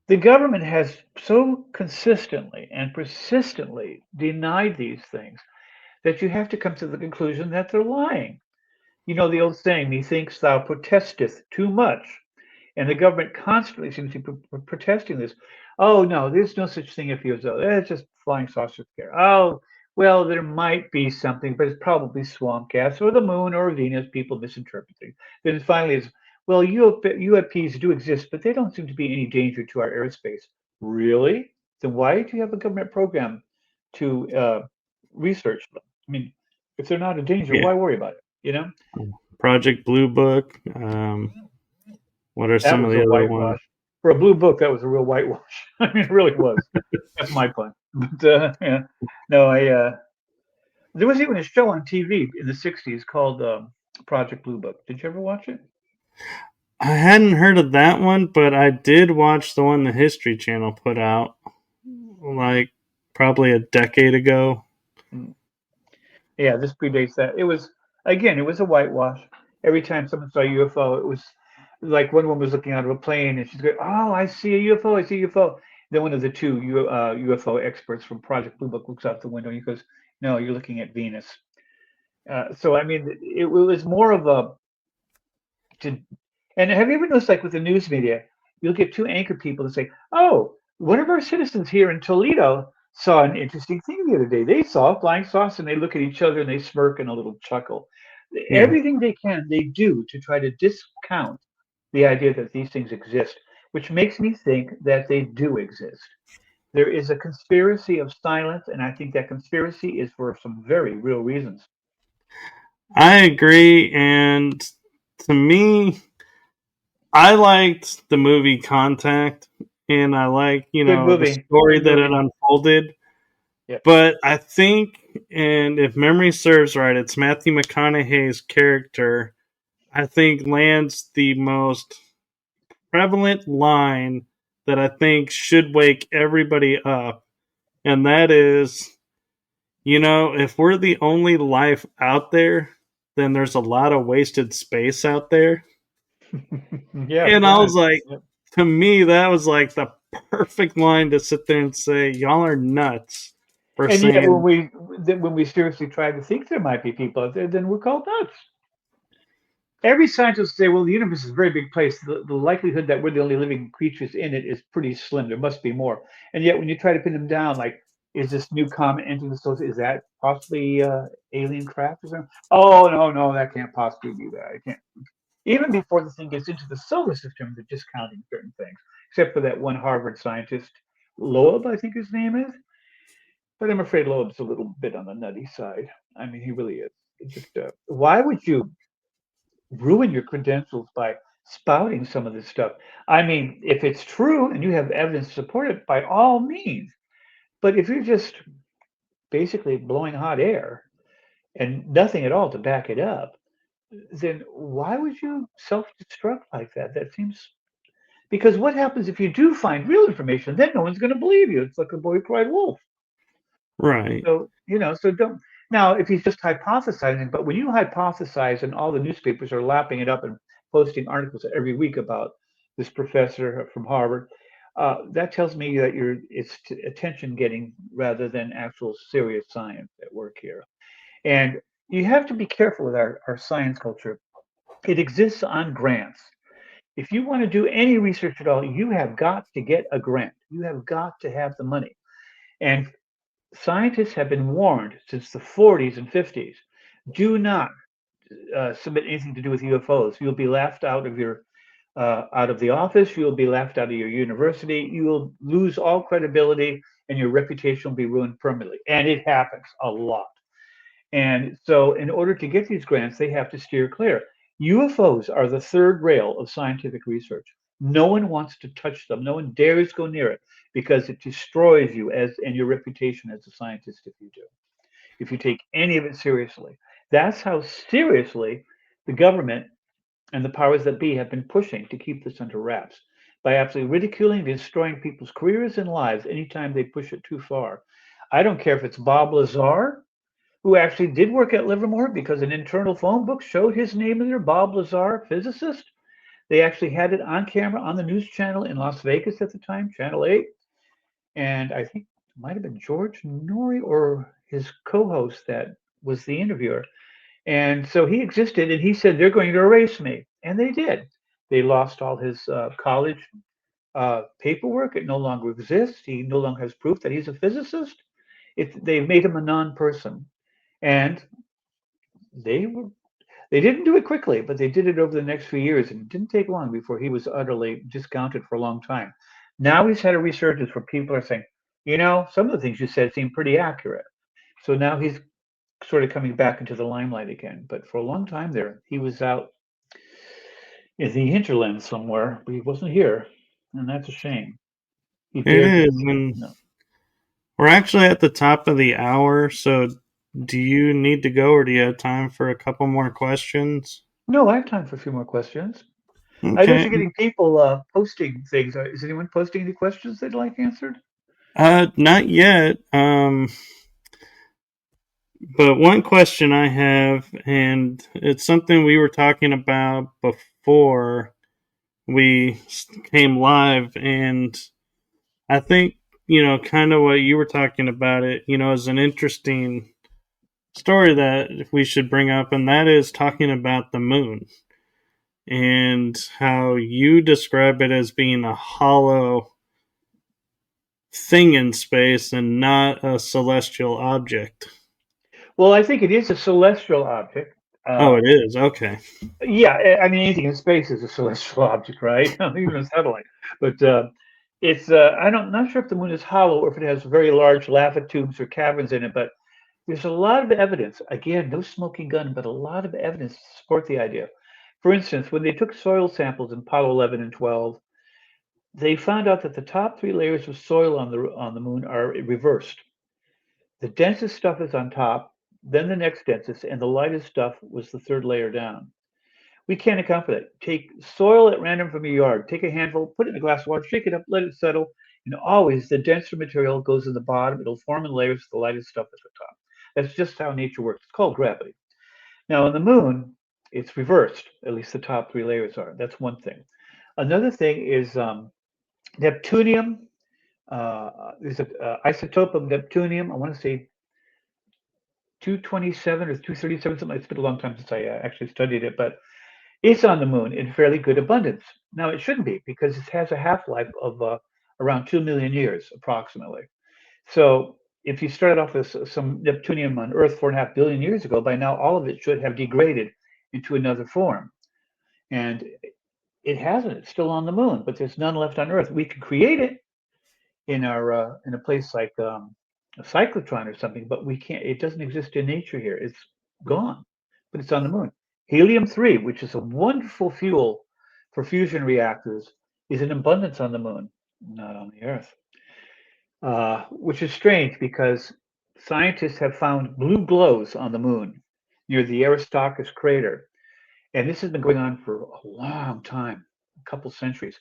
[SPEAKER 2] the government has so consistently and persistently denied these things that you have to come to the conclusion that they're lying. You know the old saying, methinks thou protesteth too much. And the government constantly seems to be protesting this. Oh, no, there's no such thing if UFO. It's just flying saucer scare. Oh, well, there might be something, but it's probably swamp gas or the moon or Venus, people misinterpreting. Then finally it's, well, UFPs do exist, but they don't seem to be any danger to our airspace. Really? Then why do you have a government program to research them? I mean, if they're not a danger,
[SPEAKER 1] Yeah.
[SPEAKER 2] why worry about it? You know?
[SPEAKER 1] Project Blue Book. What are
[SPEAKER 2] That
[SPEAKER 1] some of
[SPEAKER 2] was a
[SPEAKER 1] the other ones?
[SPEAKER 2] whitewash. For a blue book, that was a real whitewash. I mean, it really was. That's my pun. But yeah, no, there was even a show on TV in the '60s called Project Blue Book. Did you ever watch it?
[SPEAKER 1] I hadn't heard of that one, but I did watch the one the History Channel put out like probably a decade ago.
[SPEAKER 2] Mm. Yeah, this predates that. It was again, it was a whitewash. Every time someone saw a UFO, it was like one woman was looking out of a plane and she's going, "Oh, I see a UFO! I see a UFO!" Then one of the two UFO experts from Project Blue Book looks out the window and he goes, "No, you're looking at Venus." So I mean, it was more of a to. And have you ever noticed, like with the news media, you'll get two anchor people that say, "Oh, one of our citizens here in Toledo saw an interesting thing the other day. They saw a flying saucer," and they look at each other and they smirk and a little chuckle.
[SPEAKER 1] Yeah.
[SPEAKER 2] Everything they can, they do to try to discount the idea that these things exist, which makes me think that they do exist. There is a conspiracy of silence, and I think that conspiracy is for some very real reasons.
[SPEAKER 1] I agree. And to me, I liked the movie Contact and I like,
[SPEAKER 2] Good
[SPEAKER 1] the
[SPEAKER 2] movie.
[SPEAKER 1] story
[SPEAKER 2] Good
[SPEAKER 1] that it
[SPEAKER 2] movie.
[SPEAKER 1] unfolded.
[SPEAKER 2] Yep.
[SPEAKER 1] But I think, and if memory serves right, it's Matthew McConaughey's character. I think lands the most prevalent line that I think should wake everybody up, and that is, if we're the only life out there, then there's a lot of wasted space out there.
[SPEAKER 2] Yeah,
[SPEAKER 1] And I
[SPEAKER 2] yeah,
[SPEAKER 1] was like,
[SPEAKER 2] yeah.
[SPEAKER 1] to me, that was like the perfect line to sit there and say, y'all are nuts for
[SPEAKER 2] And yet,
[SPEAKER 1] saying,
[SPEAKER 2] when we seriously try to think there might be people out there, then we're called nuts. Every scientist will say, well, the universe is a very big place. The likelihood that we're the only living creatures in it is pretty slim. There must be more. And yet, when you try to pin them down, like, is this new comet entering the solar system? Is that possibly alien craft or something? Oh, no, no, that can't possibly be that. It can't. Even before the thing gets into the solar system, they're discounting certain things, except for that one Harvard scientist, Loeb, I think his name is. But I'm afraid Loeb's a little bit on the nutty side. I mean, he really is. It just why would you ruin your credentials by spouting some of this stuff? I mean, if it's true and you have evidence to support it, by all means. But if you're just basically blowing hot air and nothing at all to back it up, then why would you self-destruct like that? That seems because what happens if you do find real information? Then no one's going to believe you. It's like a boy cried wolf.
[SPEAKER 1] right,
[SPEAKER 2] So, so don't. Now, if he's just hypothesizing, but when you hypothesize and all the newspapers are lapping it up and posting articles every week about this professor from Harvard, that tells me that it's attention getting rather than actual serious science at work here. And you have to be careful with our science culture. It exists on grants. If you want to do any research at all, you have got to get a grant. You have got to have the money. And scientists have been warned since the 40s and 50s. Do not submit anything to do with UFOs. You'll be laughed out of the office. You'll be laughed out of your university. You will lose all credibility, and your reputation will be ruined permanently. And it happens a lot. And so, in order to get these grants, they have to steer clear. UFOs are the third rail of scientific research. No one wants to touch them. No one dares go near it because it destroys you and your reputation as a scientist if you do. If you take any of it seriously, that's how seriously the government and the powers that be have been pushing to keep this under wraps by absolutely ridiculing and destroying people's careers and lives anytime they push it too far. I don't care if it's Bob Lazar, who actually did work at Livermore because an internal phone book showed his name in there, Bob Lazar, physicist. They actually had it on camera on the news channel in Las Vegas at the time, Channel 8. And I think it might have been George Norrie or his co host that was the interviewer. And so he existed and he said, they're going to erase me. And they did. They lost all his college paperwork. It no longer exists. He no longer has proof that he's a physicist. They've made him a non person. And they were they didn't do it quickly, but they did it over the next few years, and it didn't take long before he was utterly discounted for a long time. Now he's had a resurgence where people are saying, some of the things you said seem pretty accurate. So now he's sort of coming back into the limelight again. But for a long time there, he was out in the hinterland somewhere, but he wasn't here, and that's a shame. He
[SPEAKER 1] it
[SPEAKER 2] dared to.
[SPEAKER 1] is. And
[SPEAKER 2] No,
[SPEAKER 1] we're actually at the top of the hour, so do you need to go or do you have time for a couple more questions?
[SPEAKER 2] no, I have time for a few more questions. I noticed
[SPEAKER 1] Okay.
[SPEAKER 2] you're getting people posting things. Is anyone posting any questions they'd like answered?
[SPEAKER 1] Not yet. But one question I have, and it's something we were talking about before we came live, and I think, kind of what you were talking about it, is an interesting story that we should bring up, and that is talking about the moon and how you describe it as being a hollow thing in space and not a celestial object.
[SPEAKER 2] Well, I think it is a celestial object.
[SPEAKER 1] Oh,
[SPEAKER 2] Uh,
[SPEAKER 1] it is. Okay.
[SPEAKER 2] yeah, I mean anything in space is a celestial object, right? Even a satellite. But it's I don't not sure if the moon is hollow or if it has very large lava tubes or caverns in it, but there's a lot of evidence. Again, no smoking gun, but a lot of evidence to support the idea. For instance, when they took soil samples in Apollo 11 and 12, they found out that the top three layers of soil on the moon are reversed. The densest stuff is on top, then the next densest, and the lightest stuff was the third layer down. We can't account for that. Take soil at random from your yard. Take a handful, put it in a glass of water, shake it up, let it settle. And always the denser material goes in the bottom. It'll form in layers, the lightest stuff at the top. That's just how nature works. It's called gravity. Now, on the moon, it's reversed. At least the top three layers are. That's one thing. Another thing is Neptunium. There's an isotope of Neptunium. I want to say 227 or 237, something. It's been a long time since I actually studied it, but it's on the moon in fairly good abundance. Now, it shouldn't be because it has a half life of around 2 million years approximately. So, if you started off with some Neptunium on Earth 4.5 billion years ago, by now all of it should have degraded into another form. And it hasn't. It's still on the moon, but there's none left on Earth. We could create it in a place like a cyclotron or something, but we can't. It doesn't exist in nature here. It's gone, but it's on the moon. Helium-3, which is a wonderful fuel for fusion reactors, is in abundance on the moon, not on the Earth. Which is strange because scientists have found blue glows on the moon near the Aristarchus crater, and this has been going on for a long time, a couple centuries.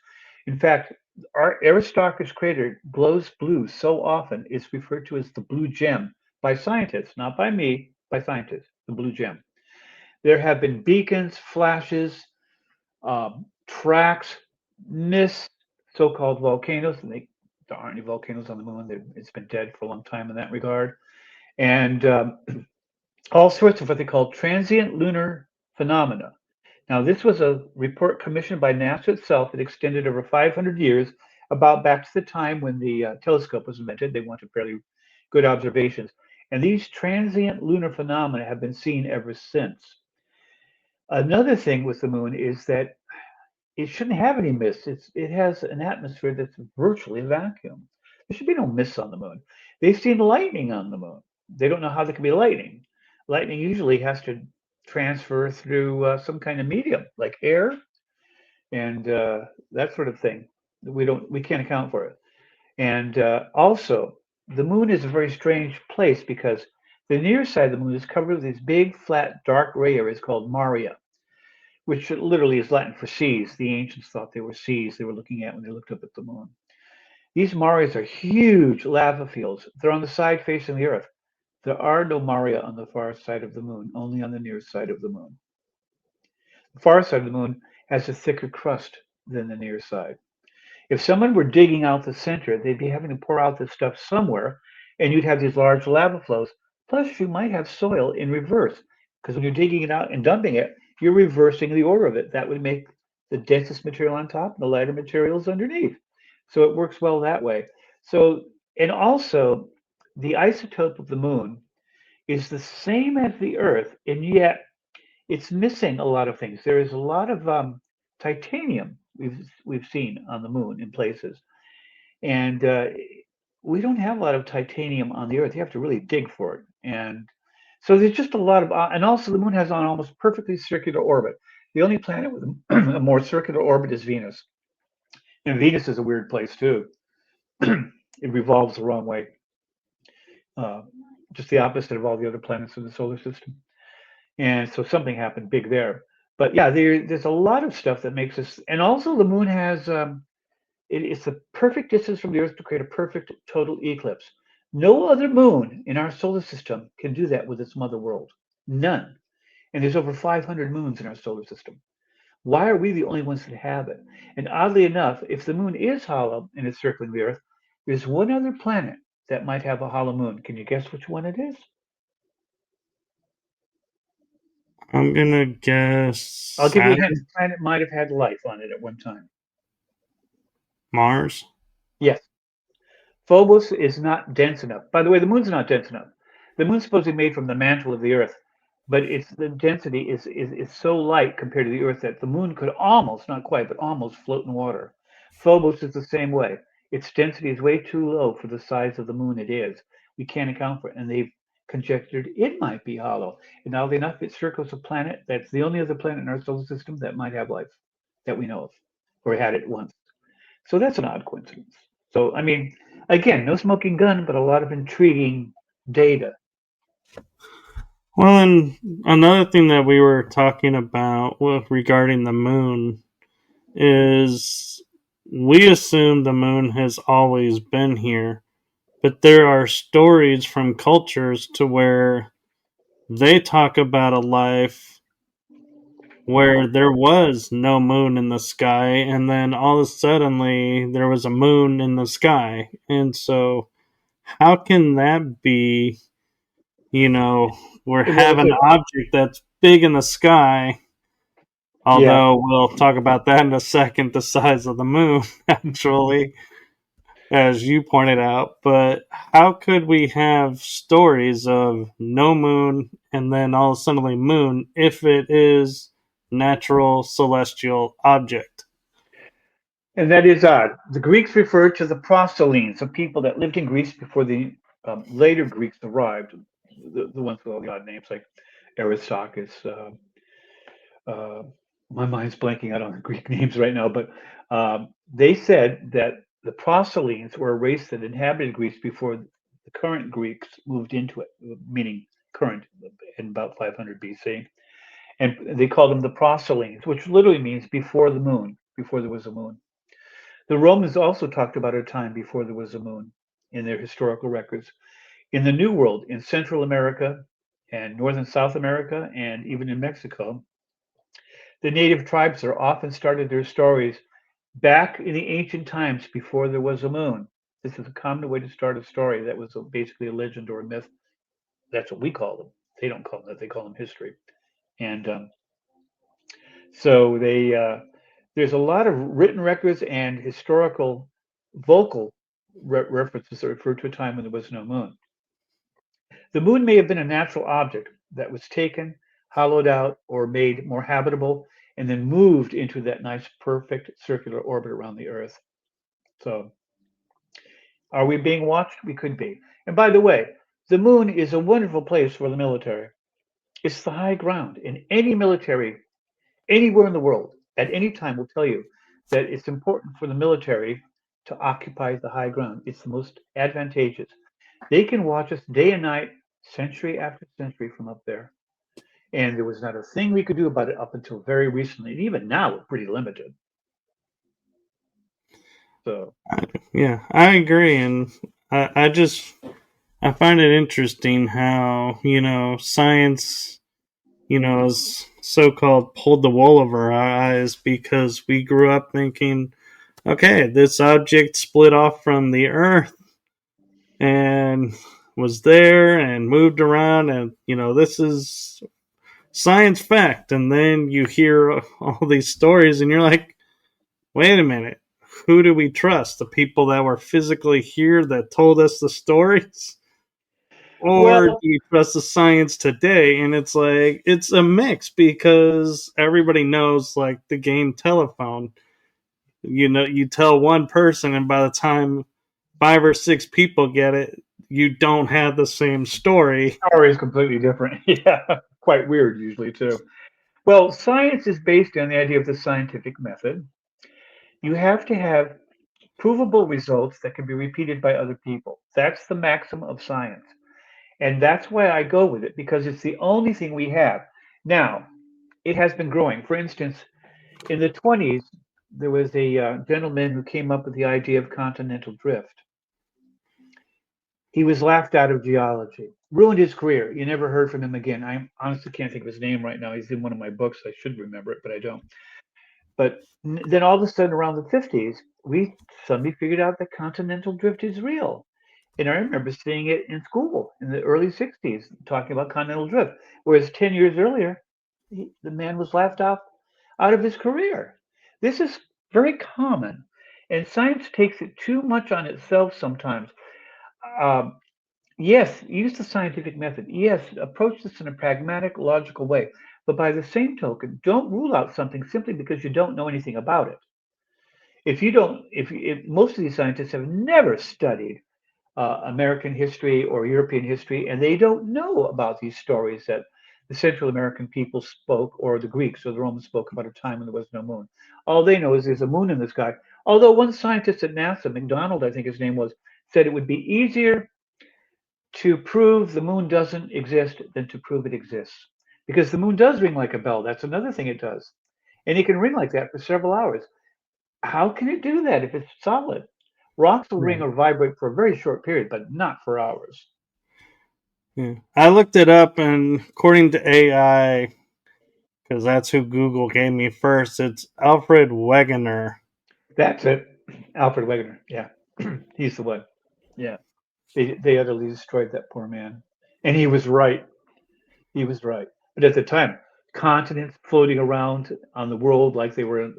[SPEAKER 2] In fact, our Aristarchus crater glows blue so often it's referred to as the blue gem by scientists, not by me, by scientists, the blue gem. There have been beacons, flashes, tracks, mist, so-called volcanoes, and there aren't any volcanoes on the moon. It's been dead for a long time in that regard, and all sorts of what they call transient lunar phenomena. Now, this was a report commissioned by NASA itself. It extended over 500 years, about back to the time when the telescope was invented. They wanted fairly good observations. And these transient lunar phenomena have been seen ever since. Another thing with the moon is that it shouldn't have any mist. It has an atmosphere that's virtually a vacuum. There should be no mist on the moon. They've seen lightning on the moon. They don't know how there can be lightning. Lightning usually has to transfer through some kind of medium, like air and that sort of thing. We can't account for it. And also, the moon is a very strange place because the near side of the moon is covered with these big, flat, dark gray areas called maria, which literally is Latin for seas. The ancients thought they were seas they were looking at when they looked up at the moon. These marias are huge lava fields. They're on the side facing the Earth. There are no maria on the far side of the moon, only on the near side of the moon. The far side of the moon has a thicker crust than the near side. If someone were digging out the center, they'd be having to pour out this stuff somewhere, and you'd have these large lava flows. Plus, you might have soil in reverse, because when you're digging it out and dumping it, you're reversing the order of it. That would make the densest material on top and the lighter materials underneath. So it works well that way. So, and also, the isotope of the moon is the same as the Earth, and yet it's missing a lot of things. There is a lot of titanium we've seen on the moon in places, and we don't have a lot of titanium on the Earth. You have to really dig for it, and so there's just a lot of. And also, the moon has an almost perfectly circular orbit. The only planet with a more circular orbit is Venus, and Venus is a weird place too. It revolves the wrong way, uh, just the opposite of all the other planets in the solar system. And so something happened big there. But yeah, there's a lot of stuff that makes us, and also the moon has it's the perfect distance from the Earth to create a perfect total eclipse. No other moon in our solar system can do that with its mother world. None. And there's over 500 moons in our solar system. Why are we the only ones that have it? And oddly enough, if the moon is hollow and it's circling the Earth, there's one other planet that might have a hollow moon. Can you guess which one it is?
[SPEAKER 1] I'm gonna guess
[SPEAKER 2] I'll give you a hint.
[SPEAKER 1] Saturn,
[SPEAKER 2] The planet might have had life on it at one time.
[SPEAKER 1] Mars.
[SPEAKER 2] Yes, Phobos is not dense enough. By the way, the moon's not dense enough. The moon's supposed to be made from the mantle of the Earth, but its the density is so light compared to the Earth that the moon could almost, not quite, but almost float in water. Phobos is the same way. Its density is way too low for the size of the moon it is. We can't account for it, and they've conjectured it might be hollow. And oddly enough, it circles a planet that's the only other planet in our solar system that might have life that we know of, or had it once. So that's an odd coincidence. So, I mean, again, no smoking gun, but a lot of intriguing data.
[SPEAKER 1] Well, and another thing that we were talking about regarding the moon is we assume the moon has always been here, but there are stories from cultures to where they talk about a life where there was no moon in the sky, and then all of a suddenly there was a moon in the sky. And so, how can that be? You know, we're
[SPEAKER 2] Well,
[SPEAKER 1] having an object that's big in the sky,
[SPEAKER 2] yeah.
[SPEAKER 1] although we'll talk about that in a second, the size of the moon, actually, as you pointed out. But how could we have stories of no moon and then all of a sudden moon if it is natural celestial object?
[SPEAKER 2] And that is odd. The Greeks referred to the proselynes, the people that lived in Greece before the later Greeks arrived, the ones with all the odd names like Aristarchus. Uh, my mind's blanking out on the Greek names right now, but they said that the proselynes were a race that inhabited Greece before the current Greeks moved into it, meaning current in about 500 BC. And they called them the proselynes, which literally means before the moon, before there was a moon. The Romans also talked about a time before there was a moon in their historical records. In the New World, in Central America and Northern South America, and even in Mexico, the native tribes are often started their stories back in the ancient times before there was a moon. This is a common way to start a story that was basically a legend or a myth. That's what we call them. They don't call them that; they call them history. And so there's a lot of written records and historical vocal references that refer to a time when there was no moon. The moon may have been a natural object that was taken, hollowed out, or made more habitable, and then moved into that nice, perfect circular orbit around the Earth. So, are we being watched? We could be. And by the way, the moon is a wonderful place for the military. It's the high ground, and any military anywhere in the world at any time will tell you that it's important for the military to occupy the high ground. It's the most advantageous. They can watch us day and night, century after century from up there. And there was not a thing we could do about it up until very recently. And even now, we're pretty limited. So,
[SPEAKER 1] Yeah, I agree. And I just, I find it interesting how, science, is so called pulled the wool over our eyes because we grew up thinking, okay, this object split off from the Earth and was there and moved around, and this is science fact. And then you hear all these stories, and you're like, wait a minute, who do we trust? The people that were physically here that told us the stories? Or do
[SPEAKER 2] well,
[SPEAKER 1] you trust the science today? And it's like, it's a mix because everybody knows, like the game telephone. You tell one person, and by the time five or six people get it, you don't have the same story.
[SPEAKER 2] story is completely different. Yeah, quite weird usually too. Well, science is based on the idea of the scientific method. You have to have provable results that can be repeated by other people. That's the maxim of science. And that's why I go with it because it's the only thing we have. Now, it has been growing. For instance, in the 20s, there was a gentleman who came up with the idea of continental drift. He was laughed out of geology, ruined his career. You never heard from him again. I honestly can't think of his name right now. He's in one of my books. I should remember it, but I don't. But then all of a sudden, around the 50s, we suddenly figured out that continental drift is real. And I remember seeing it in school in the early 60s, talking about continental drift. Whereas 10 years earlier, the man was laughed out of his career. This is very common. And science takes it too much on itself sometimes. Um, yes, use the scientific method. Yes, approach this in a pragmatic, logical way. But by the same token, don't rule out something simply because you don't know anything about it. If you don't, if most of these scientists have never studied American history or European history, and they don't know about these stories that the Central American people spoke, or the Greeks or the Romans spoke about a time when there was no moon. All they know is there's a moon in the sky. Although one scientist at NASA, McDonald, I think his name was, said it would be easier to prove the moon doesn't exist than to prove it exists. Because the moon does ring like a bell. That's another thing it does. And it can ring like that for several hours. How can it do that if it's solid? Rocks will ring
[SPEAKER 1] Right.
[SPEAKER 2] or vibrate for a very short period, but not for hours.
[SPEAKER 1] Yeah. I looked it up, and according to AI, because that's who Google gave me first, it's Alfred Wegener.
[SPEAKER 2] That's it. Alfred Wegener. Yeah. He's the one. Yeah. They utterly destroyed that poor man. And he was right. He was right. But at the time, continents floating around on the world like they were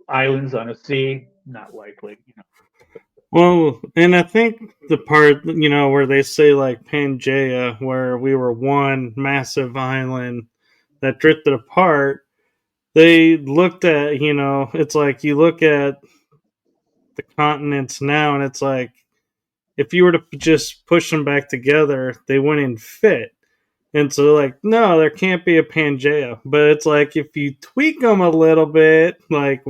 [SPEAKER 2] islands on a sea, not likely.
[SPEAKER 1] Well, and I think the part, where they say like Pangea, where we were one massive island that drifted apart, they looked at, it's like you look at the continents now, and it's like if you were to just push them back together, they wouldn't fit. And so, like, no, there can't be a Pangea. But it's like if you tweak them a little bit, like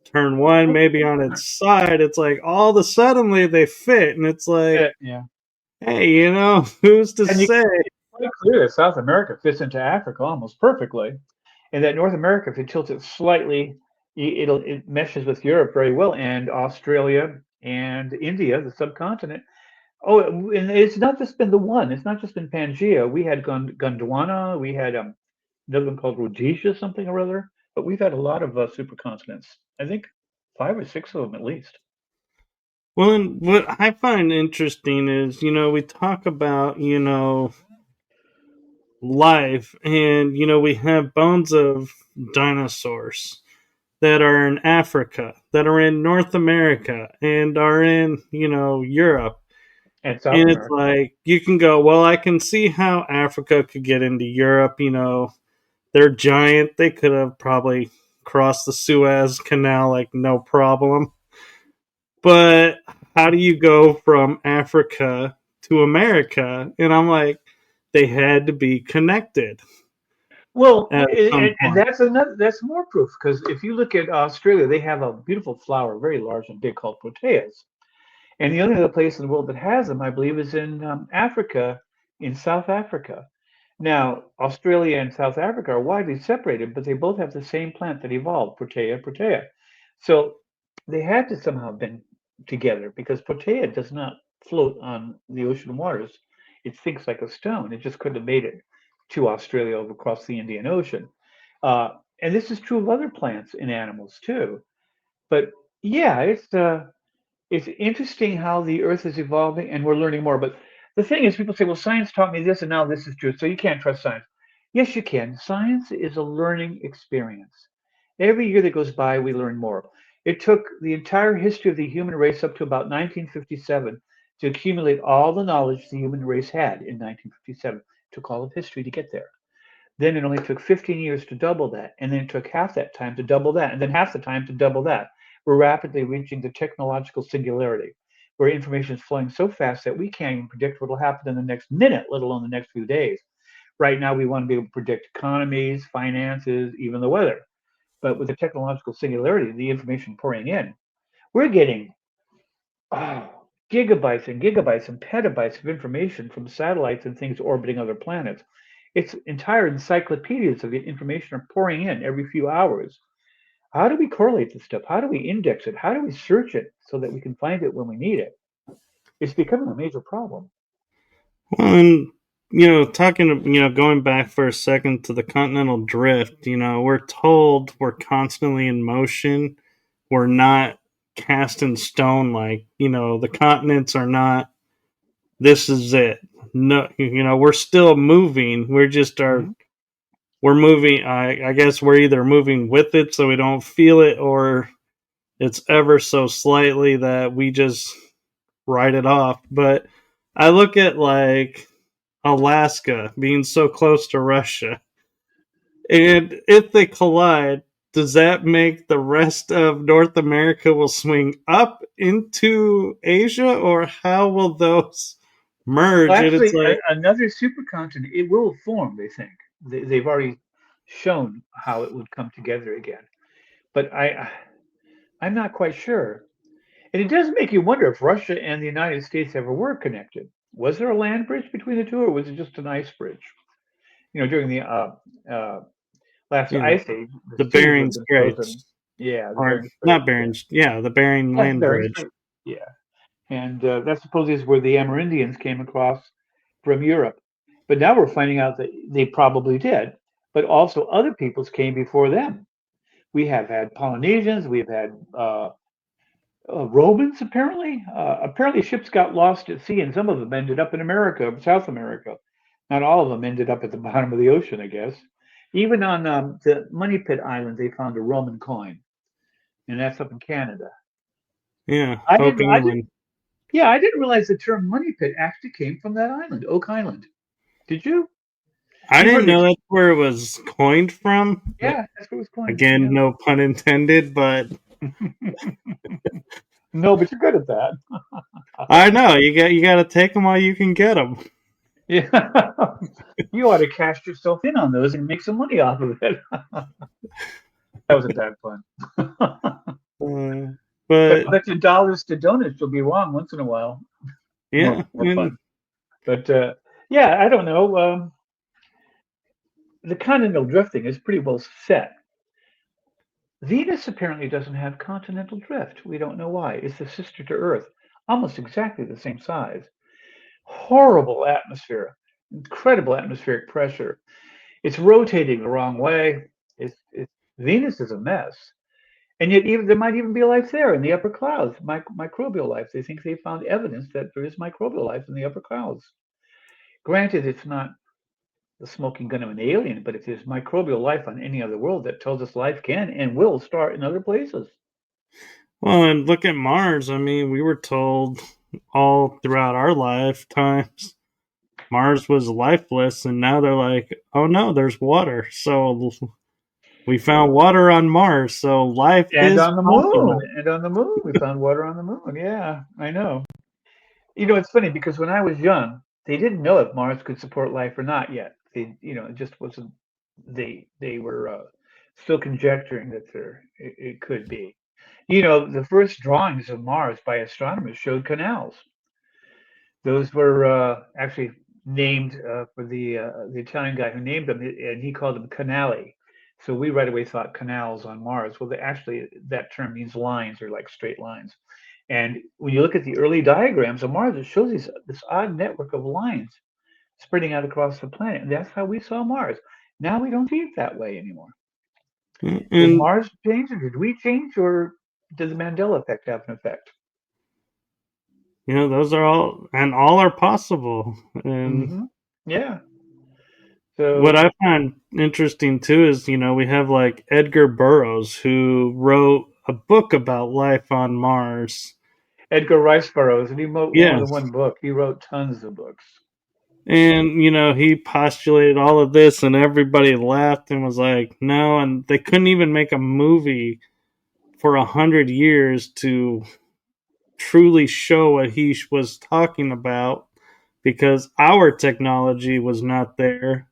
[SPEAKER 1] turn one maybe on its side, it's like all of a suddenly they fit. And it's like,
[SPEAKER 2] Yeah.
[SPEAKER 1] hey, who's to
[SPEAKER 2] And you
[SPEAKER 1] say?
[SPEAKER 2] quite clear that South America fits into Africa almost perfectly, and that North America, if you tilt it slightly, it meshes with Europe very well, and Australia and India, the subcontinent. Oh, and it's not just been the one. It's not just been Pangea. We had Gondwana. We had another one called Rhodesia, something or other. But we've had a lot of supercontinents. I think 5 or 6 of them at least.
[SPEAKER 1] Well, and what I find interesting is, we talk about, life, and, we have bones of dinosaurs that are in Africa, that are in North America, and are in, Europe.
[SPEAKER 2] And South
[SPEAKER 1] And it's
[SPEAKER 2] America.
[SPEAKER 1] like, you can go, well, I can see how Africa could get into Europe. They're giant. They could have probably crossed the Suez Canal like no problem. But how do you go from Africa to America? And I'm like, they had to be connected
[SPEAKER 2] Well,
[SPEAKER 1] at some
[SPEAKER 2] and
[SPEAKER 1] point.
[SPEAKER 2] that's more proof because if you look at Australia, they have a beautiful flower, very large and big, called proteas. And the only other place in the world that has them, I believe, is in Africa, in South Africa. Now, Australia and South Africa are widely separated, but they both have the same plant that evolved, Protea protea. So they had to somehow have been together because Protea does not float on the ocean waters. It sinks like a stone. It just couldn't have made it to Australia over across the Indian Ocean. And this is true of other plants and animals too. But yeah, it's interesting how the Earth is evolving, and we're learning more. But the thing is, people say, "Well, science taught me this, and now this is true, so you can't trust science." Yes, you can. Science is a learning experience. Every year that goes by, we learn more. It took the entire history of the human race up to about 1957 to accumulate all the knowledge the human race had in 1957. It took all of history to get there. Then it only took 15 years to double that, and then it took half that time to double that, and then half the time to double that. We're rapidly reaching the technological singularity, where information is flowing so fast that we can't even predict what will happen in the next minute, let alone the next few days. Right now, we want to be able to predict economies, finances, even the weather. But with the technological singularity, the information pouring in, we're getting oh, gigabytes and gigabytes and petabytes of information from satellites and things orbiting other planets. It's entire encyclopedias of information are pouring in every few hours. How do we correlate this stuff? How do we index it? How do we search it so that we can find it when we need it? It's becoming a major problem.
[SPEAKER 1] Well, and, talking, going back for a second to the continental drift, we're told we're constantly in motion. We're not cast in stone. Like, the continents are not, this is it. No, we're still moving. We're just
[SPEAKER 2] Mhm.
[SPEAKER 1] we're moving. I guess we're either moving with it so we don't feel it, or it's ever so slightly that we just write it off. But I look at like Alaska being so close to Russia, and if they collide, does that make the rest of North America will swing up into Asia, or how will those merge?
[SPEAKER 2] Well,
[SPEAKER 1] And it's
[SPEAKER 2] actually,
[SPEAKER 1] like,
[SPEAKER 2] another supercontinent, it will form, they think. They've already shown how it would come together again. But I'm not quite sure. And it does make you wonder if Russia and the United States ever were connected. Was there a land bridge between the two, or was it just an ice bridge? During the last
[SPEAKER 1] Yeah,
[SPEAKER 2] ice age, the
[SPEAKER 1] the
[SPEAKER 2] seas would have
[SPEAKER 1] Bering
[SPEAKER 2] been
[SPEAKER 1] Straits,
[SPEAKER 2] frozen. Yeah, the
[SPEAKER 1] or
[SPEAKER 2] Bering Strait.
[SPEAKER 1] not
[SPEAKER 2] Yeah,
[SPEAKER 1] Bering, yeah, the Bering
[SPEAKER 2] yeah,
[SPEAKER 1] Land
[SPEAKER 2] Bering
[SPEAKER 1] Bridge.
[SPEAKER 2] Strait. Yeah, and that supposedly is where the Amerindians came across from Europe. But now we're finding out that they probably did, but also other peoples came before them. We have had Polynesians, we've had Romans. Apparently, ships got lost at sea, and some of them ended up in America, South America. Not all of them ended up at the bottom of the ocean, I guess. Even on the Money Pit Island, they found a Roman coin, and that's up in Canada.
[SPEAKER 1] Yeah,
[SPEAKER 2] I
[SPEAKER 1] Oak
[SPEAKER 2] didn't, I didn't,
[SPEAKER 1] Island.
[SPEAKER 2] yeah, I didn't realize the term Money Pit actually came from that island, Oak Island. Did you?
[SPEAKER 1] I
[SPEAKER 2] You've
[SPEAKER 1] didn't
[SPEAKER 2] heard the,
[SPEAKER 1] know that's where it was coined from.
[SPEAKER 2] yeah, that's where it was coined.
[SPEAKER 1] Again,
[SPEAKER 2] Yeah.
[SPEAKER 1] no pun intended, but
[SPEAKER 2] No, but you're good at that.
[SPEAKER 1] I know you got to take them while you can get them.
[SPEAKER 2] Yeah. You ought to cash yourself in on those and make some money off of it. That wasn't that fun.
[SPEAKER 1] Uh,
[SPEAKER 2] But
[SPEAKER 1] but
[SPEAKER 2] bet you dollars to donuts you'll be wrong once in a while.
[SPEAKER 1] yeah,
[SPEAKER 2] More
[SPEAKER 1] and
[SPEAKER 2] fun. But yeah, I don't know. The continental drifting is pretty well set. Venus apparently doesn't have continental drift. We don't know why. It's the sister to Earth, almost exactly the same size. Horrible atmosphere, incredible atmospheric pressure. It's rotating the wrong way. Venus is a mess. And yet, even there might even be life there in the upper clouds, microbial life. They think they found evidence that there is microbial life in the upper clouds. Granted, it's not the smoking gun of an alien, but if there's microbial life on any other world, that tells us life can and will start in other places.
[SPEAKER 1] well, and look at Mars. I mean, we were told all throughout our lifetimes Mars was lifeless, and now they're like, oh no, there's water. So we found water on Mars, so life
[SPEAKER 2] And
[SPEAKER 1] is
[SPEAKER 2] on the moon,
[SPEAKER 1] possible.
[SPEAKER 2] and on the moon, we found water on the moon. Yeah, I know. It's funny because when I was young, they didn't know if Mars could support life or not yet. It just wasn't. They were still conjecturing that it could be. The first drawings of Mars by astronomers showed canals. Those were actually named for the Italian guy who named them, and he called them canali. So we right away thought canals on Mars. Well, actually, that term means lines or like straight lines. And when you look at the early diagrams of Mars, it shows this odd network of lines spreading out across the planet. And that's how we saw Mars. Now we don't see it that way anymore. Did
[SPEAKER 1] And
[SPEAKER 2] Mars change, or did we change, or did the Mandela effect have an effect?
[SPEAKER 1] those are all are possible. And
[SPEAKER 2] Hmm. Yeah.
[SPEAKER 1] what
[SPEAKER 2] So
[SPEAKER 1] I find interesting too is, we have like Edgar Burroughs who wrote a book about life on Mars.
[SPEAKER 2] Edgar Rice Burroughs, and he wrote more than
[SPEAKER 1] Yes.
[SPEAKER 2] one book. He wrote tons of books.
[SPEAKER 1] And, he postulated all of this, and everybody laughed and was like, no. And they couldn't even make a movie for 100 years to truly show what he was talking about because our technology was not there,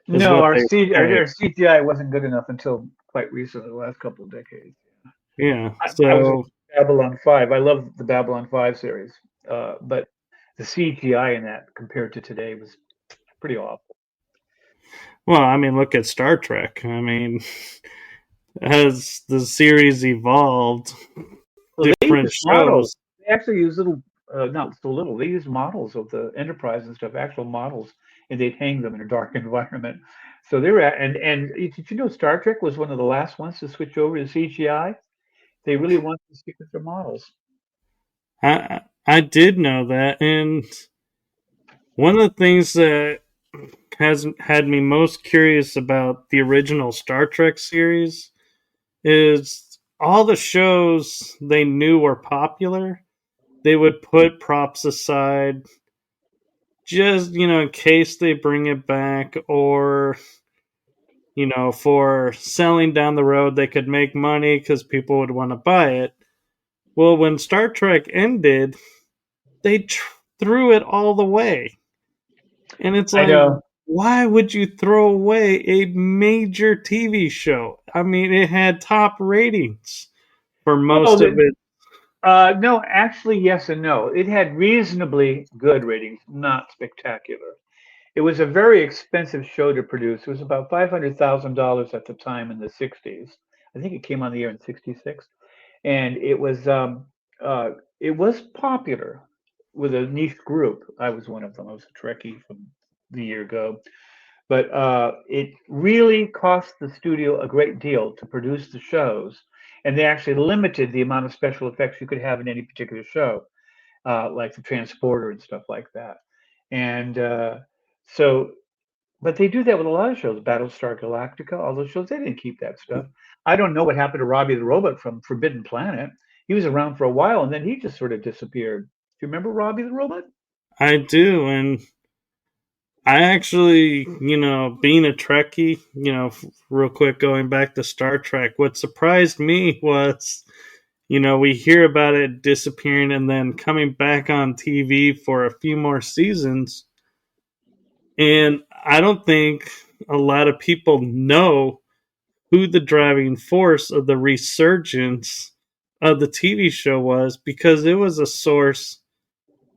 [SPEAKER 1] is
[SPEAKER 2] No,
[SPEAKER 1] what
[SPEAKER 2] our,
[SPEAKER 1] they
[SPEAKER 2] C, our,
[SPEAKER 1] say.
[SPEAKER 2] our CGI wasn't good enough until quite recently, the last couple of decades.
[SPEAKER 1] Yeah.
[SPEAKER 2] I was
[SPEAKER 1] So,
[SPEAKER 2] watching Babylon 5. I love the Babylon 5 series, but the CGI in that compared to today was pretty awful.
[SPEAKER 1] well, I mean, look at Star Trek. I mean, as the series evolved,
[SPEAKER 2] Well, they
[SPEAKER 1] different
[SPEAKER 2] use models.
[SPEAKER 1] shows.
[SPEAKER 2] They actually use not so little. They use models of the Enterprise and stuff, actual models, and they'd hang them in a dark environment. So they were, and did you know Star Trek was one of the last ones to switch over to CGI? They really wanted to stick with their models.
[SPEAKER 1] I did know that, and one of the things that has had me most curious about the original Star Trek series is all the shows they knew were popular. They would put props aside just, in case they bring it back, or, for selling down the road, they could make money because people would want to buy it. Well, when Star Trek ended, they threw it all the way. And it's
[SPEAKER 2] I
[SPEAKER 1] like,
[SPEAKER 2] know.
[SPEAKER 1] why would you throw away a major TV show? I mean, it had top ratings for
[SPEAKER 2] Well,
[SPEAKER 1] most of it.
[SPEAKER 2] No, actually, yes and no. It had reasonably good ratings, not spectacular. It was a very expensive show to produce. It was about $500,000 at the time in the '60s. I think it came on the air in '66, and uh, it was popular with a niche group. I was one of them. I was a Trekkie from the year ago, but it really cost the studio a great deal to produce the shows, and they actually limited the amount of special effects you could have in any particular show, like the transporter and stuff like that. And so but they do that with a lot of shows. Battlestar Galactica, all those shows, they didn't keep that stuff. I don't know what happened to Robbie the Robot from Forbidden Planet. He was around for a while and then he just sort of disappeared. Do you remember Robbie the Robot?
[SPEAKER 1] I do, and I actually, being a Trekkie, real quick going back to Star Trek, what surprised me was, we hear about it disappearing and then coming back on TV for a few more seasons. And I don't think a lot of people know who the driving force of the resurgence of the TV show was, because it was a source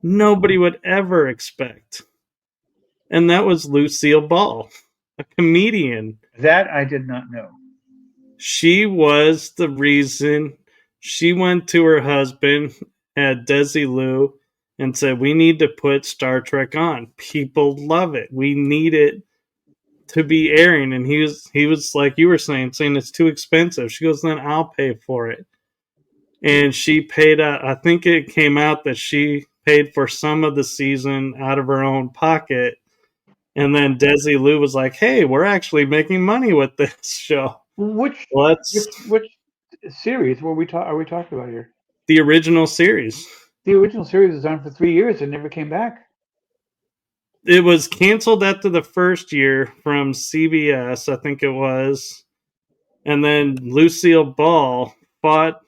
[SPEAKER 1] nobody would ever expect. And that was Lucille Ball, a comedian.
[SPEAKER 2] That I did not know.
[SPEAKER 1] She was the reason. She went to her husband at Desilu and said, "We need to put Star Trek on. People love it. We need it to be airing." And he was like you were saying it's too expensive. She goes, "Then I'll pay for it." And she paid. I think it came out that she paid for some of the season out of her own pocket. And then Desilu was like, "Hey, we're actually making money with this show.
[SPEAKER 2] Which
[SPEAKER 1] Let's
[SPEAKER 2] which series are we talking about here?
[SPEAKER 1] the original series."
[SPEAKER 2] The original series was on for 3 years and never came back.
[SPEAKER 1] It was canceled after the first year from CBS, I think it was. And then Lucille Ball fought,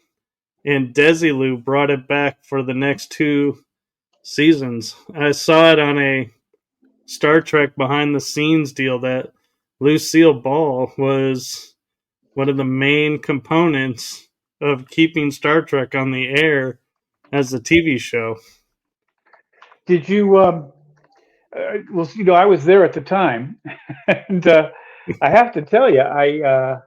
[SPEAKER 1] and Desilu brought it back for the next two seasons. I saw it on a Star Trek behind the scenes deal that Lucille Ball was one of the main components of keeping Star Trek on the air as a TV show.
[SPEAKER 2] Did you well, I was there at the time, and I have to tell you, I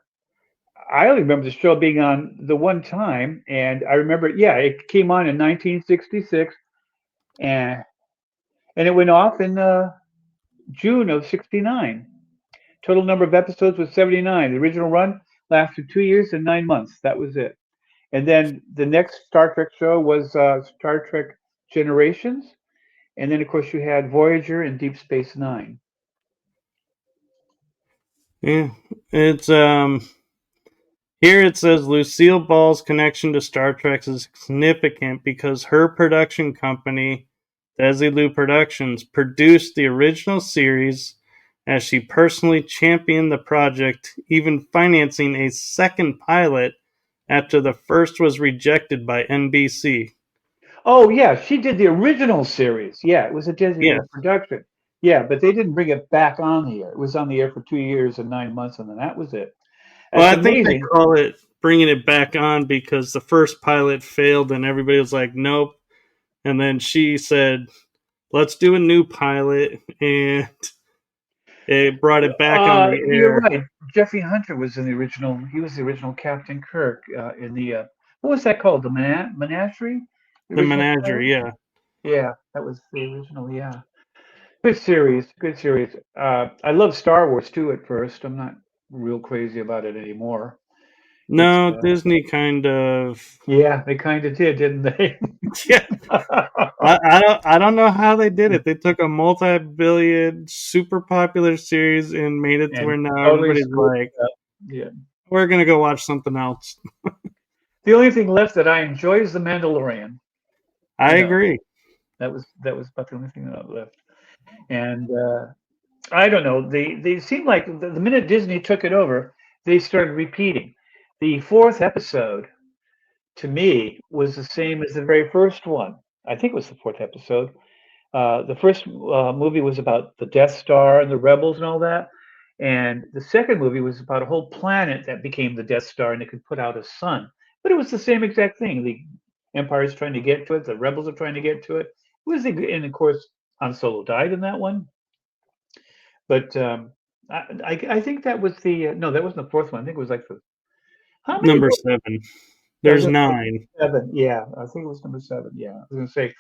[SPEAKER 2] only remember the show being on the one time, and I remember, yeah, it came on in 1966, and it went off in June of '69. Total number of episodes was 79. The original run lasted 2 years and 9 months. That was it. And then the next Star Trek show was Star Trek Generations, and then of course you had Voyager and Deep Space Nine.
[SPEAKER 1] Yeah, it's here it says Lucille Ball's connection to Star Trek is significant because her production company, Desilu Productions, produced the original series, as she personally championed the project, even financing a second pilot after the first was rejected by NBC.
[SPEAKER 2] Oh yeah, she did the original series. Yeah, it was a
[SPEAKER 1] Yeah.
[SPEAKER 2] Disney production. Yeah, but they didn't bring it back on the air. It was on the air for 2 years and 9 months, and then that was it.
[SPEAKER 1] Well,
[SPEAKER 2] It's
[SPEAKER 1] I think they
[SPEAKER 2] amazing.
[SPEAKER 1] call it bringing it back on because the first pilot failed and everybody was like, nope. And then she said, let's do a new pilot. And it brought it back on the
[SPEAKER 2] You're
[SPEAKER 1] air.
[SPEAKER 2] right. Jeffrey Hunter was in the original. He was the original Captain Kirk in the what was that called? The Menagerie. The
[SPEAKER 1] The
[SPEAKER 2] original pilot.
[SPEAKER 1] Menagerie, yeah.
[SPEAKER 2] Yeah, that was the original. Yeah, good series. Good series. I love Star Wars too. At first, I'm not real crazy about it anymore. It's
[SPEAKER 1] No, Disney kind of.
[SPEAKER 2] yeah, they kind of did, didn't they?
[SPEAKER 1] Yeah. I don't know how they did it. They took a multi-billion, super popular series and made it to
[SPEAKER 2] And
[SPEAKER 1] where now
[SPEAKER 2] totally
[SPEAKER 1] everybody's
[SPEAKER 2] screwed
[SPEAKER 1] like,
[SPEAKER 2] it up. Yeah.
[SPEAKER 1] we're gonna go watch something else.
[SPEAKER 2] The only thing left that I enjoy is The Mandalorian.
[SPEAKER 1] I
[SPEAKER 2] You know,
[SPEAKER 1] agree.
[SPEAKER 2] that was about the only thing that I left. And I don't know. They seemed like the minute Disney took it over, they started repeating. The fourth episode, to me, was the same as the very first one. I think it was the fourth episode. The first movie was about the Death Star and the rebels and all that. And the second movie was about a whole planet that became the Death Star and it could put out a sun. But it was the same exact thing. Empire's trying to get to it. The rebels are trying to get to it. And of course, Han Solo died in that one. But I think that was the no, that wasn't the fourth one. I think it was like the how many
[SPEAKER 1] Number
[SPEAKER 2] books?
[SPEAKER 1] 7.
[SPEAKER 2] Yeah,
[SPEAKER 1] There's 9.
[SPEAKER 2] 7. Yeah, I think it was number 7. Yeah, I was going to say